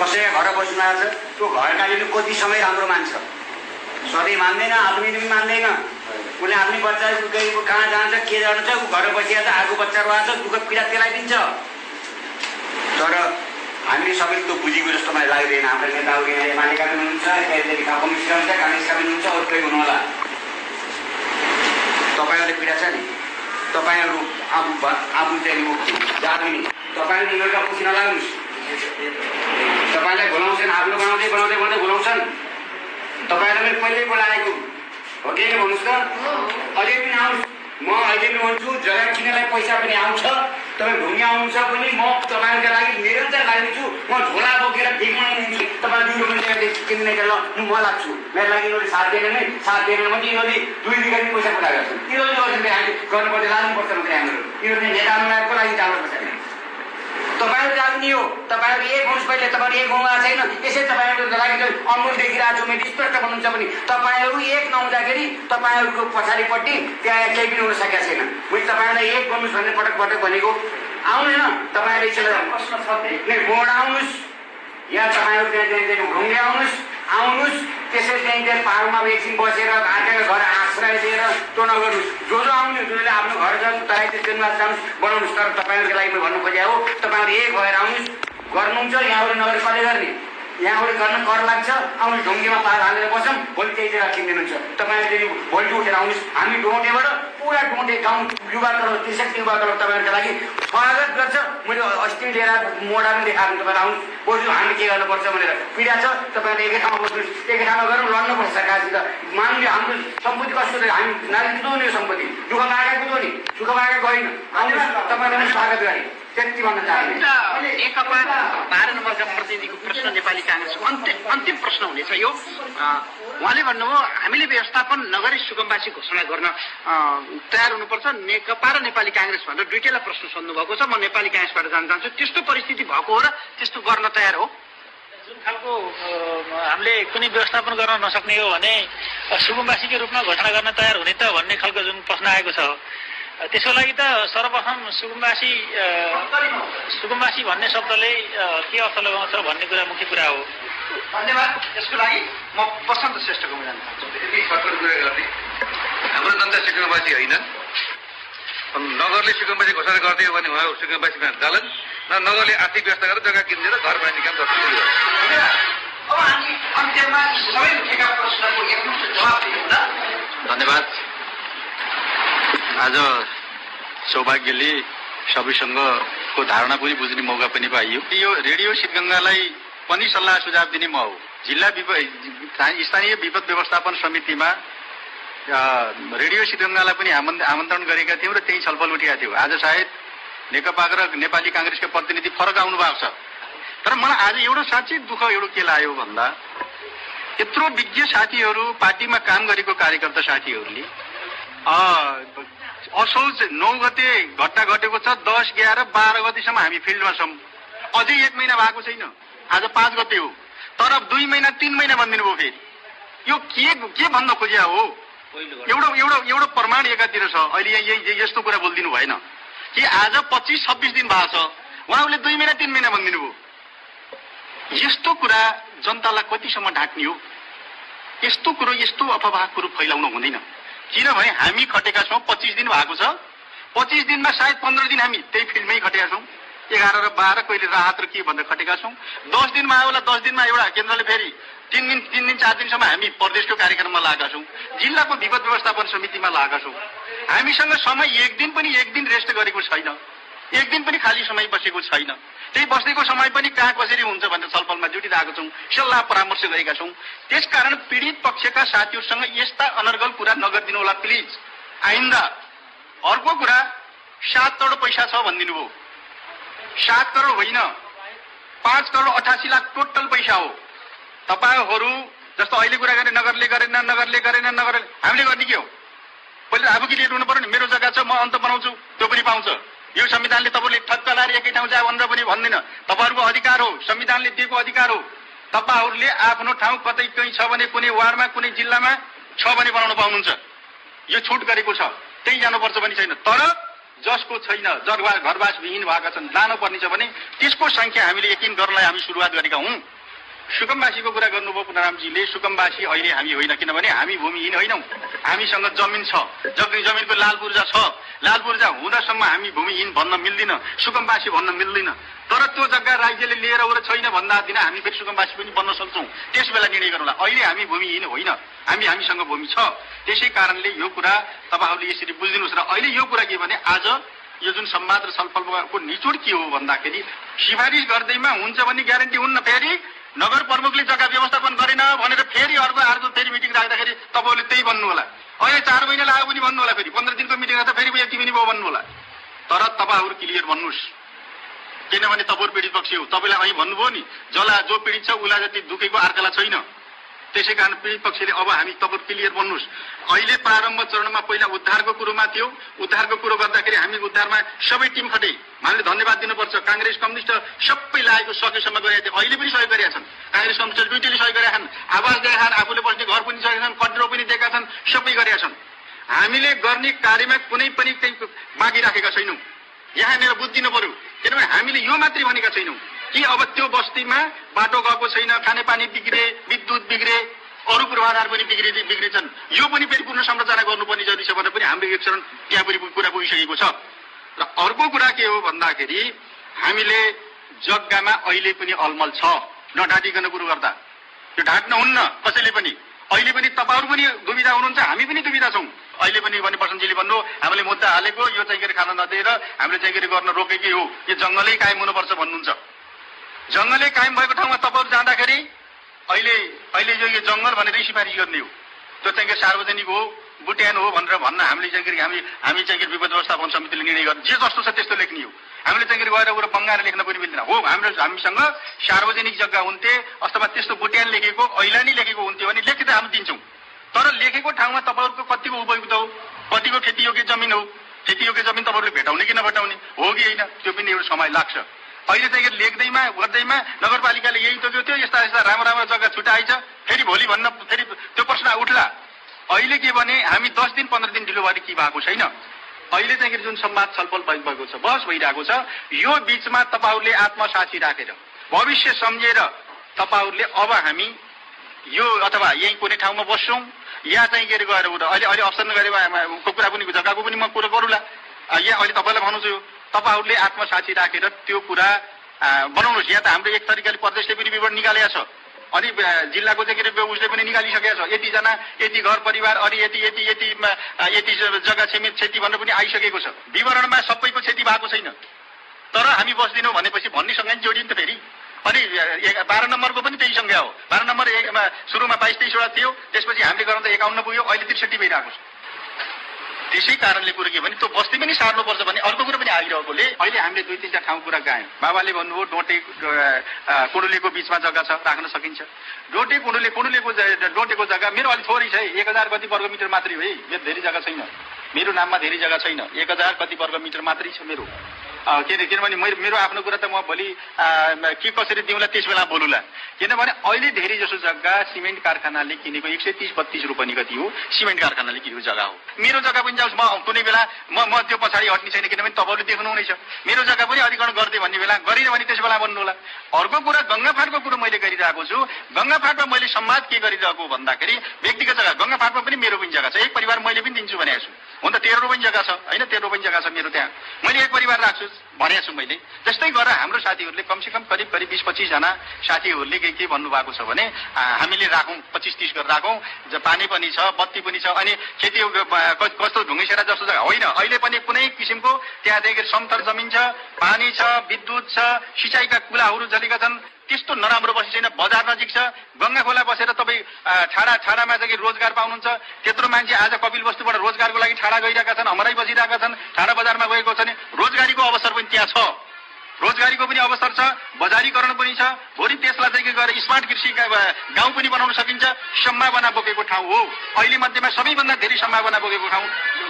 S13: कसैको घर बस्नु आएको छ, त्यो घरका लागि कति समय राम्रो मान्छ, सधैँ मान्दैन, आफ्नो पनि मान्दैन। उसले आफ्नो बच्चा कहाँ जान्छ, के जान्छ, ऊ घर बसिया त आगो बच्चा रहेछ, दुःख पीडा त्यसलाई दिन्छ। तर हामीले सबै त्यो बुझेको जस्तो मलाई लाग्दैन। हाम्रो नेताहरू एमालेका पनि हुनुहुन्छ, कम्युनिस्टका हुन्छ, काङ्ग्रेसका पनि हुन्छ, अरू कोही हुनु होला। तपाईँहरूले पीडा छ नि, तपाईँहरू आफू चाहिँ मुक्ति जाँदैन, तपाईँहरूले एउटा खुसी नलाग्नुहोस्। तपाईँलाई बोलाउँछन्, आफ्नो बनाउँदै बनाउँदै बनाउँदै बोलाउँछन्। तपाईँहरूलाई मैले पहिल्यै बोलाएको हो कि भन्नुहोस् त, अझै पनि आउनुहोस्। म अहिले पनि भन्छु, जग्गा किन्नलाई पैसा पनि आउँछ, तपाईँ घुम्न आउनुहुन्छ पनि म तपाईँहरूका लागि निरन्तर लाग्नेछु। म झोला बोकेर भिखमा दिन्छु, तपाईँ दुई रुपियाँ किन्ने ल म लाग्छु। मेरो लागि यिनीहरूले साथ दिएन भने यिनीहरूले 2 बिघा पनि पैसा पठाएको छन्। यिनीहरूले हामीले गर्नुपर्छ, लाग्नुपर्छ मात्रै हाम्रो। यिनीहरूले नेता अनुहारको लागि जानुपर्छ। तपाईँहरू जाग्ने हो, तपाईँहरू एक हुनुहोस्। पहिले तपाईँहरू एक हुनु भएको छैन, यसै तपाईँहरूको लागि अमूल देखिरहेको छु, मैले स्पष्ट भन्नुहुन्छ भने तपाईँहरू एक नहुँदाखेरि तपाईँहरूको पछाडिपट्टि त्यहाँ केही पनि हुन सकेको छैन। मैले तपाईँहरूलाई एक गर्नुहोस् भनेर पटक पटक भनेको। आउनु न तपाईँहरूले बोर्ड आउनुहोस्, या तपाईँहरू त्यहाँ ढुङ्गे आउनुहोस्। त्यसरी त्यहाँ पाहाडमा एकछिन बसेर अर्काको घर आश्रय दिएर त्यो नगर्नुहोस्। जो आउने जसले आफ्नो घर जान्छ तराई जन्मवास जानुहोस्, बनाउनुहोस्। तर तपाईँहरूको लागि भन्नु खोजेको हो, तपाईँहरू एक भएर आउनुहोस्। गर्नुहुन्छ यहाँबाट नगरेर कसले गर्ने? यहाँबाट गर्न कर लाग्छ। आउनु ढुङ्गेमा पार हालेर बसौँ, भोलि त्यही जग्गा किनिदिनुहुन्छ। तपाईँहरूले भोलि उठेर आउनुहोस्। हामी डोटेबाट पुरा डोटे गाउँ युवा क्लब 63 युवा क्लब तपाईँहरूको लागि स्वागत गर्छ। मैले अस्ति लिएर मोडा पनि देखाएको तपाईँहरू आउनु बोल्छु, हामी के गर्नुपर्छ भनेर। पीडा छ, तपाईँहरूले एकै ठाउँमा बस्नुहोस्, एकै ठाउँमा गरौँ, लड्नुपर्छ सरकारसित। मान्यो हाम्रो सम्पत्ति कस्तो हामी नागरिक कुदाउने सम्पत्ति, दुःख पाएका कुदाउने, सुख पाएका गएन। आउनुहोस्, तपाईँहरूलाई स्वागत गरेँ, त्यति भन्न चाहन्छु।
S2: नेकपा 12 नम्बरका प्रतिनिधिको प्रश्न नेपाली काङ्ग्रेसको अन्तिम प्रश्न हुनेछ। यो उहाँले भन्नुभयो हामीले व्यवस्थापन नगरी सुकुम्बासी घोषणा गर्न तयार हुनुपर्छ। नेकपा र नेपाली काङ्ग्रेस भनेर दुईटैलाई प्रश्न सोध्नु भएको छ। म नेपाली काङ्ग्रेसबाट जान्न चाहन्छु, त्यस्तो परिस्थिति भएको हो र त्यस्तो गर्न तयार हो?
S6: जुन खालको हामीले कुनै व्यवस्थापन गर्न नसक्ने हो भने सुकुम्बासीको रूपमा घोषणा गर्न तयार हुने त भन्ने खालको जुन प्रश्न आएको छ, त्यसको लागि त सर्वप्रथम सुकुम्बासी भन्ने शब्दले के अर्थ लगाउँछ भन्ने कुरा मुख्य कुरा हो।
S2: धन्यवाद। यसको लागि म प्रशान्त श्रेष्ठको जान्न चाहन्छु।
S7: हाम्रो जनता सुकुम्बासी होइन। नगरले सुकुम्बासी घोषणा गरिदियो भने उहाँहरू सुकुम्बासीमा जालन, र नगरले आर्थिक व्यवस्था गरेर जग्गा किनेर घर बनाउने काम गर्छ।
S2: अब हामी अन्त्यमा सबै उठेका प्रश्नको एकमुष्ट जवाब दियौँ न।
S8: धन्यवाद। आज सौभाग्यले सबैसँगको धारणा पनि बुझ्ने मौका पनि पाइयो। यो रेडियो सिद्धगङ्गालाई पनि सल्लाह सुझाव दिने म हो। जिल्ला स्थानीय विपद व्यवस्थापन समितिमा रेडियो सिद्धगङ्गालाई पनि आमन्त्रण गरेका थियौँ र त्यही छलफल उठेका थियो। आज सायद नेकपा र नेपाली काङ्ग्रेसका प्रतिनिधि फरक आउनु भएको छ। तर मलाई आज एउटा साँच्चै दुःख के लाग्यो भन्दा, यत्रो विज्ञ साथीहरू, पार्टीमा काम गरेको कार्यकर्ता साथीहरूले असोज 9 गते घटना घटेको छ, 10, 11, 12 गतेसम्म हामी फिल्डमा छौँ। अझै 1 महिना भएको छैन, आज 5 गते हो। तर 2 महिना 3 महिना भनिदिनु भयो। फेरि यो के भन्न खोजिया हो? एउटा प्रमाण एकातिर छ। अहिले यही यस्तो कुरा बोलिदिनु भएन कि आज 25-26 दिन भएको छ, उहाँहरूले 2 महिना 3 महिना भनिदिनु भयो। यस्तो कुरा जनतालाई कतिसम्म ढाक्ने हो? यस्तो कुरो, यस्तो अफवाह कुरो फैलाउनु हुँदैन। किनभने हामी खटेका छौँ, 25 दिन भएको छ। 25 दिनमा सायद 15 दिन हामी त्यही फिल्डमै खटेका छौँ। 11 र 12 कहिले राहत र के भनेर खटेका छौँ। 10 दिनमा आयो होला, 10 दिनमा एउटा केन्द्रले फेरि 3 दिन 4 दिनसम्म हामी प्रदेशको कार्यक्रममा लागेका छौँ, जिल्लाको विपद व्यवस्थापन समितिमा लागेका छौँ। हामीसँग समय एक दिन रेस्ट गरेको छैन, एक दिन पनि खाली समय बसेको छैन। त्यही बसेको समय पनि कहाँ कसरी हुन्छ भनेर छलफलमा जुटिरहेको छौँ, सल्लाह परामर्श गरेका छौँ। त्यसकारण पीडित पक्षका साथीहरूसँग यस्ता अनर्गल कुरा नगरिदिनु होला प्लिज। आइन्दा अर्को कुरा, 7 करोड पैसा छ भनिदिनु भयो। 7 करोड होइन, 5,88,00,000 टोटल पैसा हो। तपाईहरू जस्तो अहिले कुरा गर्ने नगरले गरेन हामीले गर्ने के हो? पहिले आफू क्लियर हुनु पर्यो नि। मेरो जग्गा छ, म अन्त बनाउँछु, त्यो पनि पाउँछ। यो संविधानले तपाईँले ठक्क लाएर एकै ठाउँ जा भनेर पनि भन्दैन। तपाईँहरूको अधिकार हो, संविधानले दिएको अधिकार हो। तपाईँहरूले आफ्नो ठाउँ कतै कहीँ छ भने कुनै वार्डमा कुनै जिल्लामा छ भने बनाउन पाउनुहुन्छ। यो छुट गरेको छ, त्यही जानुपर्छ भने छैन। तर जसको छैन, घरवास विहीन भएका छन्, लानुपर्ने छ भने त्यसको संख्या हामीले यकिन गर्नलाई हामी सुरुवात गरेका हौँ। सुकुम्बासीको कुरा गर्नुभयो पुनरामजीले। सुकुम्बासी अहिले हामी होइन, किनभने हामी भूमिहीन होइनौँ। हामीसँग जमिन छ, जमिनको लाल पूर्जा छ। लाल पूर्जा हुँदासम्म हामी भूमिहीन भन्न मिल्दैन, सुकुम्बासी भन्न मिल्दैन। तर त्यो जग्गा राज्यले लिएर उ छैन भन्दा दिन हामी फेरि सुकुम्बासी पनि बन्न सक्छौँ। त्यस बेला निर्णय गरौँला। अहिले हामी भूमिहीन होइन, हामीसँग भूमि छ। त्यसै कारणले यो कुरा तपाईँहरूले यसरी बुझिदिनुहोस्। र अहिले यो कुरा के भने आज यो जुन संवाद र छलफलको निचोड के हो भन्दाखेरि सिफारिस गर्दैमा हुन्छ भन्ने ग्यारेन्टी हुन्न। फेरि नगर प्रमुखले जग्गा व्यवस्थापन गरेन भनेर फेरि अर्को फेरि मिटिङ राख्दाखेरि तपाईँहरूले त्यही भन्नु होला। अहिले 4 महिना लाग्यो पनि भन्नु होला, फेरि 15 दिनको मिटिङ राख्दा फेरि यति पनि भयो भन्नु होला। तर तपाईँहरू क्लियर भन्नुहोस्, किनभने तपाईँहरू पीडित पक्ष हो। तपाईँलाई અહીં भन्नुभयो नि, जो पीडित छ उसलाई जति दुखेको अर्कालाई छैन। त्यसै कारण पीडित पक्षले अब हामी तपाईँहरू क्लियर भन्नुहोस्। अहिले प्रारम्भ चरणमा पहिला उद्धारको कुरोमा थियो। उद्धारको कुरो गर्दाखेरि हामी उद्धारमा सबै टिम खटे। हामीले धन्यवाद दिनुपर्छ। काङ्ग्रेस कम्युनिस्ट सबै लागेको सकेसम्म गरेका थिए, अहिले पनि सहयोग गरेका छन्। काङ्ग्रेस कम्युनिस्ट दुईटैले सहयोग गरेका छन्। आवाज दिएका छन्, आफूले बस्ने घर पनि सकेका छन्, कन्ट्रो पनि दिएका छन्, सबै गरेका छन्। हामीले गर्ने कार्यमा कुनै पनि बाँकी राखेका छैनौँ। यहाँनिर बुझिदिनु पर्यो, किनभने हामीले यो मात्रै भनेका छैनौँ कि अब त्यो बस्तीमा बाटो गएको छैन, खानेपानी बिग्रे, विद्युत बिग्रे, अरू पूर्वाधार पनि बिग्रेछन्। यो पनि फेरि पुनः संरचना गर्नुपर्ने जरुरी छ भनेर पनि हाम्रो एक चरण त्यहाँ पनि कुरा पुगिसकेको छ। र अर्को कुरा के हो भन्दाखेरि हामीले जग्गामा अहिले पनि अलमल छ, नढाँटिकन कुरो गर्दा। त्यो ढाँट्न हुन्न कसैले पनि। अहिले पनि तपाईँहरू पनि दुविधा हुनुहुन्छ, हामी पनि दुविधा छौँ। अहिले पनि भने प्रसन्नजीले भन्नु हामीले मुद्दा हालेको यो चाहिँ खान नदिएर हामीले चाहिँ गर्न रोकेकै हो, यो जङ्गलै कायम हुनुपर्छ भन्नुहुन्छ। जङ्गलै कायम भएको ठाउँमा तपाईँहरू जाँदाखेरि अहिले यो जङ्गल भनेर सिफारिस गर्ने हो, त्यो चाहिँ सार्वजनिक हो, बुट्यान हो भनेर भन्न हामीले हामी चाहिँ विपद व्यवस्थापन समितिले निर्णय गर्ने जे जस्तो छ त्यस्तो लेख्ने हो। हामीले चाहिँ गएर उयो बङ्गाएर लेख्न पनि मिल्दैन हो। हामीसँग सार्वजनिक जग्गा हुन्थे अथवा त्यस्तो बुट्यान लेखेको ऐलानी लेखेको हुन्थ्यो भने लेखित हामी दिन्छौँ। तर लेखेको ठाउँमा तपाईँहरूको कतिको उपयुक्त हो, कतिको खेतीयोग्य जमिन हो, खेतीयोग्य जमिन तपाईँहरूले भेटाउने कि नभेटाउने हो कि होइन, त्यो पनि एउटा समय लाग्छ। अहिले चाहिँ लेख्दैमा गर्दैमा नगरपालिकाले यही तोक्यो थियो, यस्ता राम्रो जग्गा छुट्याएछ, फेरि भोलि भन्न फेरि त्यो प्रश्न उठ्ला। अहिले के भने हामी 10 दिन 15 दिन ढिलो भएर के भएको छैन। अहिले चाहिँ जुन संवाद छलफल भइरहेको छ, बहस भइरहेको छ, यो बीचमा तपाईँहरूले आत्मसाक्षी राखेर भविष्य सम्झेर तपाईँहरूले अब हामी यो अथवा यही कुनै ठाउँमा बस्छौँ या चाहिँ के अरे गएर अहिले अप्सन गरेर कुरा पनि जग्गाको पनि म कुरो गरौँला। यहाँ अहिले तपाईँलाई भन्नु छु, तपाईँहरूले आत्मसाक्षी राखेर त्यो कुरा बनाउनुहोस्। यहाँ त हाम्रो एक तरिकाले प्रदेशले पनि विवरण निकालेको छ, अनि जिल्लाको चाहिँ के अरे उसले पनि निकालिसकेको छ। यतिजना यति घर परिवार अनि यति जग्गा क्षति भनेर पनि आइसकेको छ। विवरणमा सबैको क्षति भएको छैन, तर हामी बस्दिनौँ भनेपछि भन्नेसँगै जोडिन्छ फेरि। अनि 12 नम्बरको पनि त्यही संख्या हो। 12 नम्बर सुरुमा 22-23 थियो, त्यसपछि हामीले गर्दा 51 पुग्यो, अहिले 63 भइरहेको छ। त्यसै कारणले कुरो के भने त्यो बस्ती पनि सार्नुपर्छ भने अर्को कुरो पनि आइरहेकोले अहिले हामीले 2-3 ठाउँ कुरा गायौँ। बाबाले भन्नुभयो डोटे कुडुलेको बिचमा जग्गा छ, राख्न सकिन्छ। डोटेको जग्गा मेरो अलिक थोरै छ है, 1000 कति वर्ग मिटर मात्रै हो है, मेरो धेरै जग्गा छैन, मेरो नाममा धेरै जग्गा छैन, 1000 कति वर्ग मिटर मात्रै छ मेरो। किनभने मेरो आफ्नो कुरा त म भोलि के कसरी दिउँला त्यस बेला बोलुला। किनभने अहिले धेरै जसो जग्गा सिमेन्ट कारखानाले किनेको 130-32 रुपियाँ कति हो, सिमेन्ट कारखानाले किनेको जग्गा हो। मेरो जग्गा पनि जाओस्, म कुनै बेला म त्यो पछाडि हट्ने छैन, किनभने तपाईँहरूले देख्नुहुनेछ मेरो जग्गा पनि अधिग्रहण गर्दै भन्ने बेला गरिन भने त्यस बेला भन्नु होला। अर्को कुरा गङ्गाफाटको कुरो मैले गरिरहेको छु। गङ्गाफाटमा मैले संवाद के गरिरहेको भन्दाखेरि व्यक्तिगत जग्गा गङ्गाफाटमा पनि मेरो पनि जग्गा छ, एक परिवार मैले पनि दिन्छु भनेको छु। हुन त 13 रुपियाँ जग्गा छ होइन, 13 रुपियाँ जग्गा छ मेरो त्यहाँ, मैले एक परिवार राख्छु भनेको छु मैले। त्यस्तै गरेर हाम्रो साथीहरूले कमसेकम करिब 20-25 जना साथीहरूले के भन्नुभएको छ भने हामीले राखौँ 25-30 गरेर राखौँ, पानी पनि छ, बत्ती पनि छ, अनि खेती कस्तो ढुङ्गेसेरा जस्तो जग्गा होइन। अहिले पनि कुनै किसिमको त्यहाँदेखि समथर जमिन छ, पानी छ, विद्युत छ, सिँचाइका कुलाहरू जलेका छन्, त्यस्तो नराम्रो बस्ती छैन। बजार नजिक छ, गङ्गा खोला बसेर तपाईँ ठाडामा चाहिँ रोजगार पाउनुहुन्छ। त्यत्रो मान्छे आज कपिल वस्तुबाट रोजगारको लागि ठाडा गइरहेका छन्, हमरै बसिरहेका छन्, ठाडा बजारमा गएको छ नि रोजगारीको अवसर पनि त्यहाँ छ।
S7: रोजगारीको पनि अवसर छ, बजारीकरण पनि छ। भोलि त्यसलाई चाहिँ गएर स्मार्ट कृषि गाउँ पनि बनाउन सकिन्छ। सम्भावना बोकेको ठाउँ हो। अहिले मध्येमा सबैभन्दा धेरै सम्भावना बोकेको ठाउँ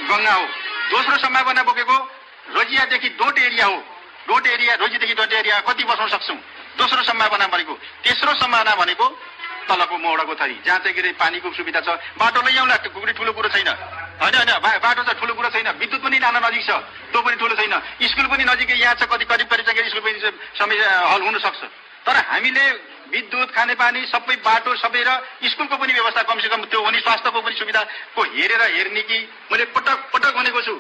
S7: गङ्गा हो। दोस्रो सम्भावना बोकेको रोजियादेखि डोट एरिया हो। डोट एरिया, रोजीदेखि डोट एरिया कति बस्न सक्छौँ, दोस्रो सम्भावना भनेको। तेस्रो सम्भावना भनेको तलको मोडको थरी, जहाँ चाहिँ पानीको सुविधा छ। बाटो लैआउला, कुनै ठुलो कुरो छैन। होइन, बाटो चाहिँ ठुलो कुरो छैन। विद्युत पनि लान नजिक छ, त्यो पनि ठुलो छैन। स्कुल पनि नजिकै यहाँ छ, करिब चाहिँ स्कुल पनि समस्या हल हुन सक्छ। तर हामीले विद्युत, खानेपानी, सबै बाटो सबै र स्कुलको पनि व्यवस्था कमसेकम त्यो भने स्वास्थ्यको पनि सुविधाको हेरेर हेर्ने कि मैले पटक भनेको छु,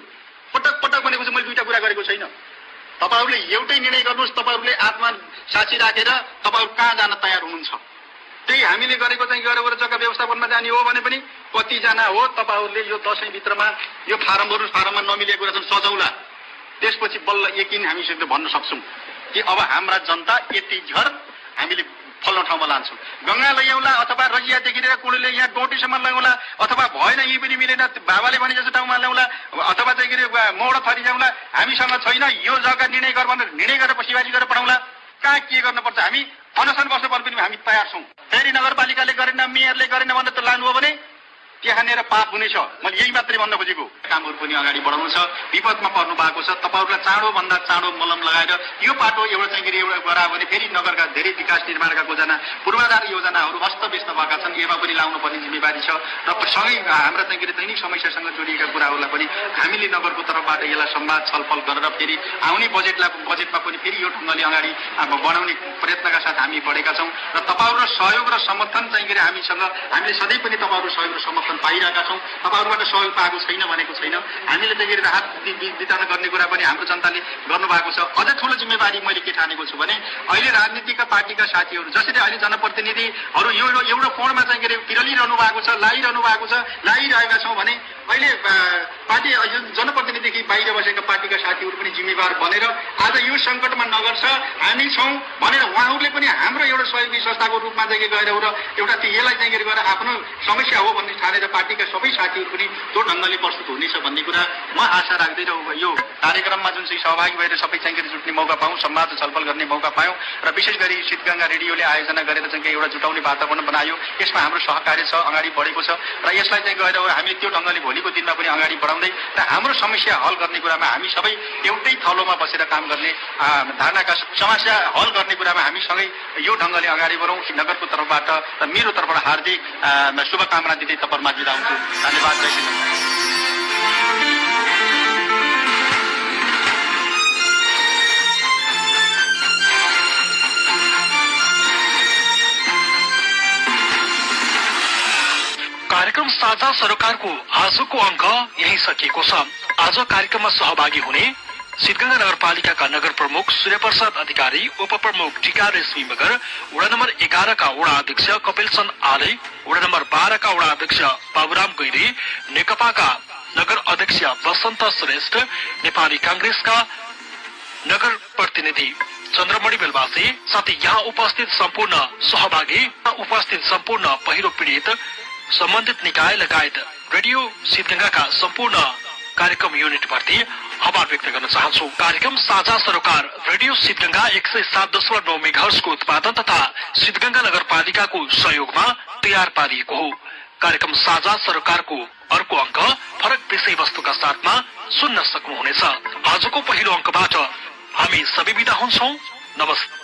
S7: मैले दुईटा कुरा गरेको छैन। तपाईहरूले एउटै निर्णय गर्नुहोस्। तपाईहरूले आत्मा साक्षी राखेर तपाईहरू कहाँ जान तयार हुनुहुन्छ। त्यही हामीले गरेको चाहिँ गएर जग्गा व्यवस्थापनमा जाने हो भने पनि कतिजना हो तपाईहरूले यो दशैंभित्रमा यो फारममा नमिलेको कुरा चाहिँ सजाउला। त्यसपछि बल्ल यकिन हामीसँग भन्न सक्छौँ कि अब हाम्रा जनता यति झर हामीले फल्लो ठाउँमा लान्छौँ। गङ्गा लैआउला अथवा रजियादेखि लिएर कुडीले यहाँ डोटीसम्म ल्याउला, अथवा भएन यही पनि मिलेन बाबाले भने जस्तो ठाउँमा ल्याउला, अथवा चाहिँ मोड थरी ल्याउला। हामीसँग छैन यो जग्गा निर्णय गर भनेर निर्णय गरेर शिवाजी गरेर पठाउला। कहाँ के गर्नुपर्छ हामी अनसन बस्नुपर्ने पनि हामी तयार छौँ। फेरि नगरपालिकाले गरेन, मेयरले गरेन भनेर त लानु हो भने त्यहाँनिर पाप हुनेछ। मैले यही मात्रै भन्न खोजेको। कामहरू पनि अगाडि बढाउनु छ। विपदमा पर्नु भएको छ। तपाईँहरूलाई चाँडोभन्दा चाँडो मलम लगाएर यो बाटो एउटा चाहिँ एउटा गरायो भने फेरि नगरका धेरै विकास निर्माणका योजना, पूर्वाधार योजनाहरू अस्तव्यस्त भएका छन्। यसमा पनि लाउनुपर्ने जिम्मेवारी छ। र सँगै हाम्रा चाहिँ दैनिक समस्यासँग जोडिएका कुराहरूलाई पनि हामीले नगरको तर्फबाट यसलाई संवाद छलफल गरेर फेरि आउने बजेटमा पनि फेरि यो ढङ्गले अगाडि बढाउने प्रयत्नका साथ हामी बढेका छौँ। र तपाईँहरूको सहयोग र समर्थन चाहिँ हामीले सधैँ पनि तपाईँहरू सहयोग र समर्थन पाइरहेका छौँ। तपाईँहरूबाट सहयोग पाएको छैन भनेको छैन। हामीले चाहिँ राहत वितरण गर्ने कुरा पनि हाम्रो जनताले गर्नुभएको छ। अझ ठुलो जिम्मेवारी मैले के ठानेको छु भने अहिले राजनीतिका पार्टीका साथीहरू जसरी अहिले जनप्रतिनिधिहरू एउटा कोणमा चाहिँ पिरलिरहनु भएको छ, लागिरहेका छौँ भने अहिले पार्टी जनप्रतिनिधिदेखि बाहिर बसेका पार्टीका साथीहरू पनि जिम्मेवार बनेर आज यो सङ्कटमा नगर छ हामी छौँ भनेर उहाँहरूले पनि हाम्रो एउटा सहयोगी संस्थाको रूपमा चाहिँ गएर एउटा यसलाई चाहिँ गरेर आफ्नो समस्या हो भन्ने ठानेर पार्टीका सबै साथीहरू पनि त्यो ढङ्गले प्रस्तुत हुनेछ भन्ने कुरा म आशा राख्दै यो कार्यक्रममा जुन चाहिँ सहभागी भएर सबै चाहिँ जुट्ने मौका पायौँ, संवाद छलफल गर्ने मौका पायौँ र विशेष गरी शीतगङ्गा रेडियोले आयोजना गरेर चाहिँ एउटा जुटाउने वातावरण बनायो। यसमा हाम्रो सहकार्य छ, अगाडि बढेको छ र यसलाई चाहिँ गएर हामी त्यो ढङ्गले भोलिको दिनमा पनि अगाडि बढाउँदै र हाम्रो समस्या हल गर्ने कुरामा हामी सबै एउटै थलोमा बसेर काम गर्ने धारणाका समस्या हल गर्ने कुरामा हामी सँगै यो ढङ्गले अगाडि बढौँ। नगरको तर्फबाट र मेरो तर्फबाट हार्दिक शुभकामना दिँदै तपाईँहरूमा बिदा हुन्छु। धन्यवाद। जय श्री राम।
S1: कार्यक्रम साझा सरोकारको आजको अङ्क यही सकिएको छ। आज कार्यक्रममा सहभागी हुने शीतगंगा नगरपालिकाका नगर प्रमुख सूर्यप्रसाद अधिकारी, उपप्रमुख टीका रेशमी मगर, वडा नम्बर 11 का वडा अध्यक्ष कपिलसन आले, वडा नम्बर 12 का वडा अध्यक्ष बाबुराम गैरी, नेकपाका नगर अध्यक्ष वसन्त श्रेष्ठ, नेपाली कांग्रेसका नगर प्रतिनिधि चन्द्रमणि बेलवासी, साथै यहाँ उपस्थित सम्पूर्ण सहभागी, उपस्थित सम्पूर्ण पहिरो पीडित, सम्बन्धित निकाय लगायत रेडियो शीतगंगाका सम्पूर्ण कार्यक्रम युनिट प्रति आभार व्यक्त गर्न चाहन्छु। कार्यक्रम साझा सरोकार रेडियो शीतगंगा 107.9 मेगाहर्जको उत्पादन तथा शीतगंगा नगरपालिकाको सहयोगमा तयार पारिएको हो। कार्यक्रम साझा सरोकारको अर्को अङ्क फरक विषय वस्तुका साथमा सुन्न सक्नुहुनेछ। आजको पहिलो अङ्कबाट हामी सबै बिदा हुन्छौं। नमस्ते।